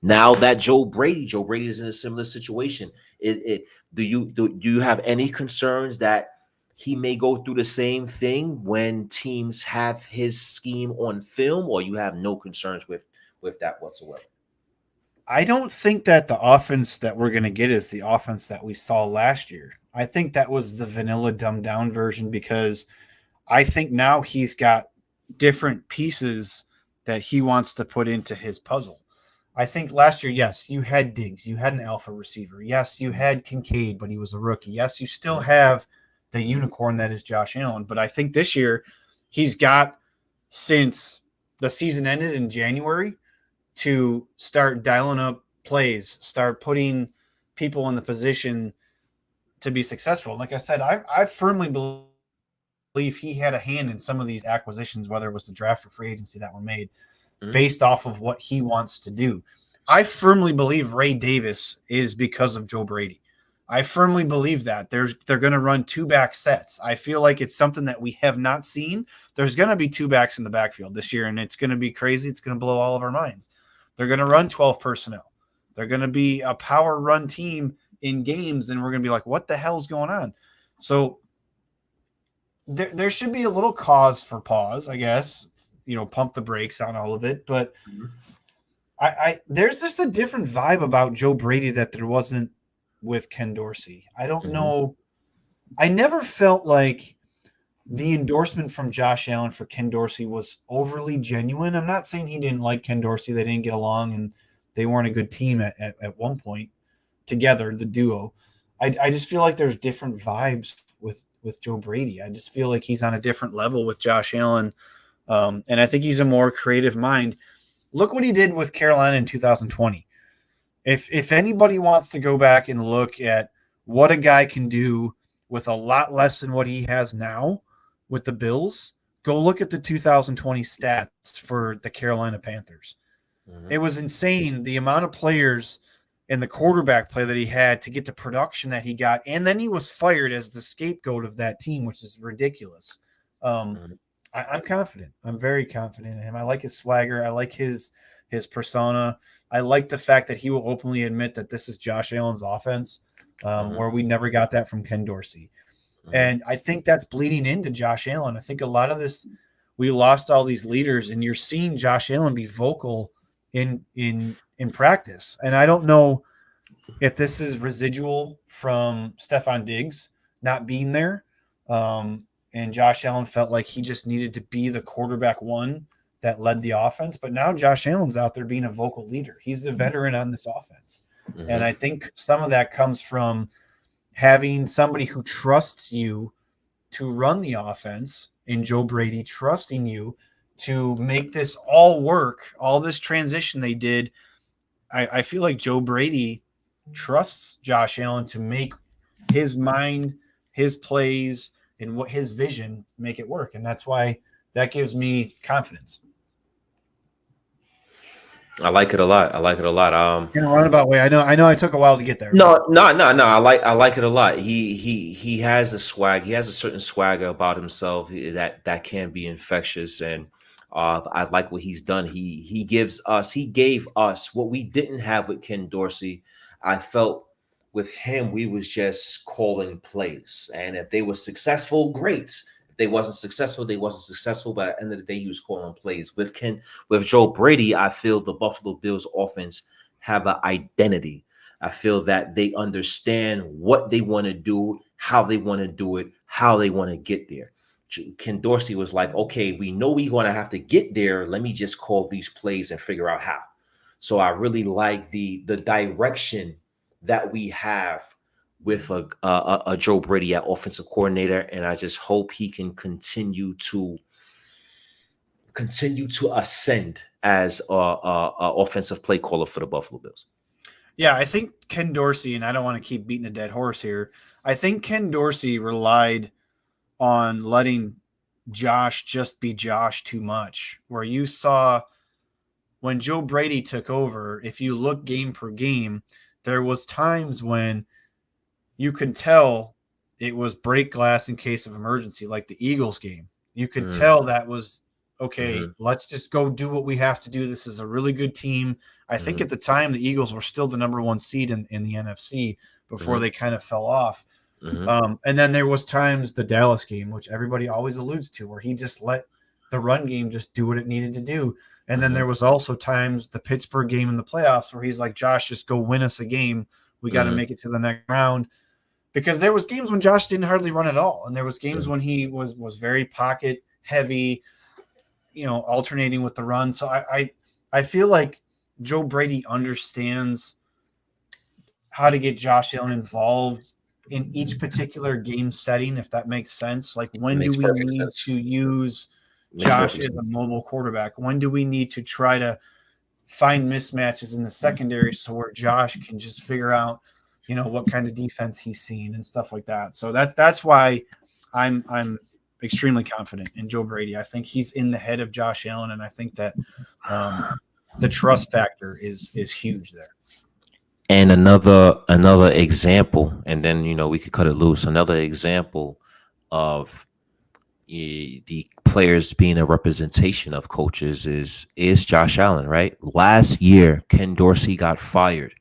Now that Joe Brady is in a similar situation. Do you have any concerns that he may go through the same thing when teams have his scheme on film, or you have no concerns with that whatsoever? I don't think that the offense that we're going to get is the offense that we saw last year. I think that was the vanilla dumbed down version because I think now he's got different pieces that he wants to put into his puzzle. I think last year, yes, you had Diggs, you had an alpha receiver. Yes, you had Kincaid, but he was a rookie. Yes, you still have the unicorn that is Josh Allen. But I think this year he's got, since the season ended in January, to start dialing up plays, start putting people in the position to be successful. Like I said, I firmly believe he had a hand in some of these acquisitions, whether it was the draft or free agency that were made, based off of what he wants to do. I firmly believe Ray Davis is because of Joe Brady. I firmly believe that they're going to run 2-back sets. I feel like it's something that we have not seen. There's going to be 2 backs in the backfield this year, and it's going to be crazy. It's going to blow all of our minds. They're going to run 12 personnel. They're going to be a power run team in games, and we're going to be like, what the hell's going on? So there should be a little cause for pause, I guess, pump the brakes on all of it. But there's just a different vibe about Joe Brady that there wasn't with Ken Dorsey. I don't know. I never felt like the endorsement from Josh Allen for Ken Dorsey was overly genuine. I'm not saying he didn't like Ken Dorsey. They didn't get along and they weren't a good team at one point together, the duo. I just feel like there's different vibes with Joe Brady. I just feel like he's on a different level with Josh Allen. And I think he's a more creative mind. Look what he did with Carolina in 2020. If anybody wants to go back and look at what a guy can do with a lot less than what he has now with the Bills, Go look at the 2020 stats for the Carolina Panthers. Mm-hmm. It was insane the amount of players and the quarterback play that he had to get the production that he got. And then he was fired as the scapegoat of that team, which is ridiculous. Mm-hmm. I'm confident. I'm very confident in him. I like his swagger. I like his persona. I like the fact that he will openly admit that this is Josh Allen's offense, where we never got that from Ken Dorsey. And I think that's bleeding into Josh Allen. I think a lot of this, we lost all these leaders, and you're seeing Josh Allen be vocal in practice. And I don't know if this is residual from Stephon Diggs not being there. And Josh Allen felt like he just needed to be the quarterback one that led the offense. But now Josh Allen's out there being a vocal leader. He's the veteran on this offense. Mm-hmm. And I think some of that comes from having somebody who trusts you to run the offense, and Joe Brady trusting you to make this all work, all this transition they did. I feel like Joe Brady trusts Josh Allen to make his mind, his plays, and what his vision make it work. And that's why that gives me confidence. I like it a lot. In a roundabout way. I know I took a while to get there. No. I like it a lot. He has a swag. He has a certain swagger about himself that can be infectious, and I like what he's done. He gave us what we didn't have with Ken Dorsey. I felt with him we was just calling plays, and if they were successful, great. If they wasn't successful, they wasn't successful. But at the end of the day, he was calling plays. With Joe Brady, I feel the Buffalo Bills offense have an identity. I feel that they understand what they want to do, how they want to do it, how they want to get there. Ken Dorsey was like, okay, we know we're going to have to get there. Let me just call these plays and figure out how. So I really like the direction that we have with a Joe Brady at offensive coordinator, and I just hope he can continue to ascend as a offensive play caller for the Buffalo Bills. Yeah, I think Ken Dorsey, and I don't want to keep beating a dead horse here, I think Ken Dorsey relied on letting Josh just be Josh too much, where you saw when Joe Brady took over, if you look game per game, there was times when you could tell it was break glass in case of emergency, like the Eagles game. You could tell that was, okay, let's just go do what we have to do. This is a really good team. I think at the time the Eagles were still the number one seed in the NFC before they kind of fell off. And then there was times the Dallas game, which everybody always alludes to, where he just let the run game just do what it needed to do. And then there was also times the Pittsburgh game in the playoffs where he's like, Josh, just go win us a game. We got to make it to the next round. Because there was games when Josh didn't hardly run at all. And there was games when he was very pocket heavy, alternating with the run. So I feel like Joe Brady understands how to get Josh Allen involved in each particular game setting, if that makes sense. Like, when do we need to use Josh as a mobile quarterback? When do we need to try to find mismatches in the secondary so where Josh can just figure out, what kind of defense he's seen and stuff like that. So that's why I'm extremely confident in Joe Brady. I think he's in the head of Josh Allen, and I think that the trust factor is huge there. And another example, and then we could cut it loose. Another example of the players being a representation of coaches is Josh Allen, right? Last year, Ken Dorsey got fired.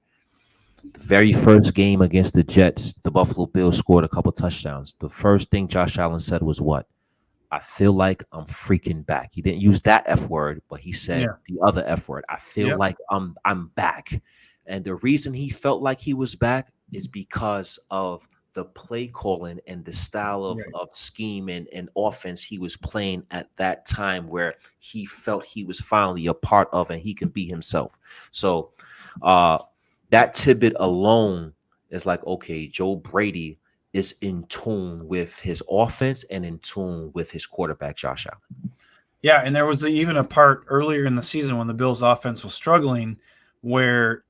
The very first game against the Jets, the Buffalo Bills scored a couple touchdowns. The first thing Josh Allen said was what? I feel like I'm freaking back. He didn't use that F word, but he said the other F word. I feel like I'm back. And the reason he felt like he was back is because of the play calling and the style of scheme and offense he was playing at that time, where he felt he was finally a part of and he can be himself. So that tidbit alone is like, okay, Joe Brady is in tune with his offense and in tune with his quarterback, Josh Allen. Yeah, and there was even a part earlier in the season when the Bills' offense was struggling where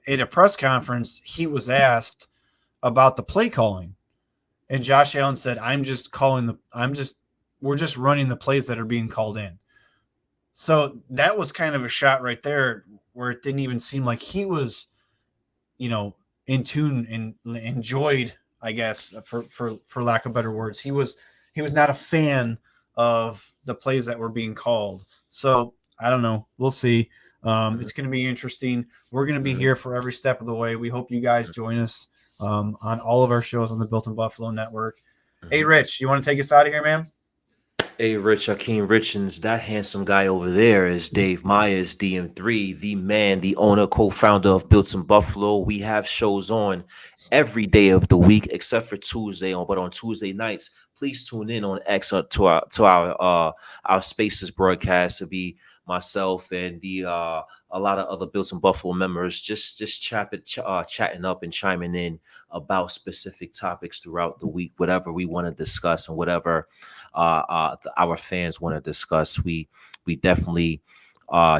at a press conference he was asked about the play calling. And Josh Allen said, I'm just we're just running the plays that are being called in. So that was kind of a shot right there where it didn't even seem like he was, in tune and enjoyed, I guess, for lack of better words. He was not a fan of the plays that were being called. So I don't know. We'll see. It's going to be interesting. We're going to be here for every step of the way. We hope you guys join us on all of our shows on the Built in Buffalo Network. Hey, Rich, you want to take us out of here, man? Hey, Rich, Akeem Richens, that handsome guy over there is Dave Myers, DM3, the man, the owner, co-founder of Built in Buffalo. We have shows on every day of the week except for Tuesday. But on Tuesday nights, please tune in on X to our Spaces broadcast. To be myself and a lot of other Built in Buffalo members just chatting up and chiming in about specific topics throughout the week, whatever we want to discuss and whatever our fans want to discuss. We definitely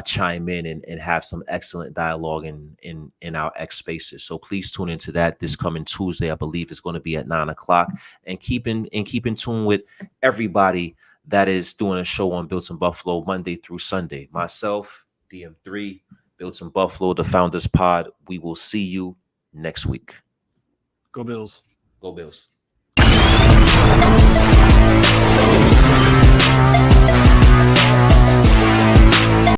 chime in and have some excellent dialogue in our X spaces. So please tune into that this coming Tuesday. I believe it's going to be at 9:00, and keep in tune with everybody that is doing a show on Built in Buffalo Monday through Sunday. Myself, DM3, Built in Buffalo, the Founders Pod. We will see you next week. Go Bills. Go Bills.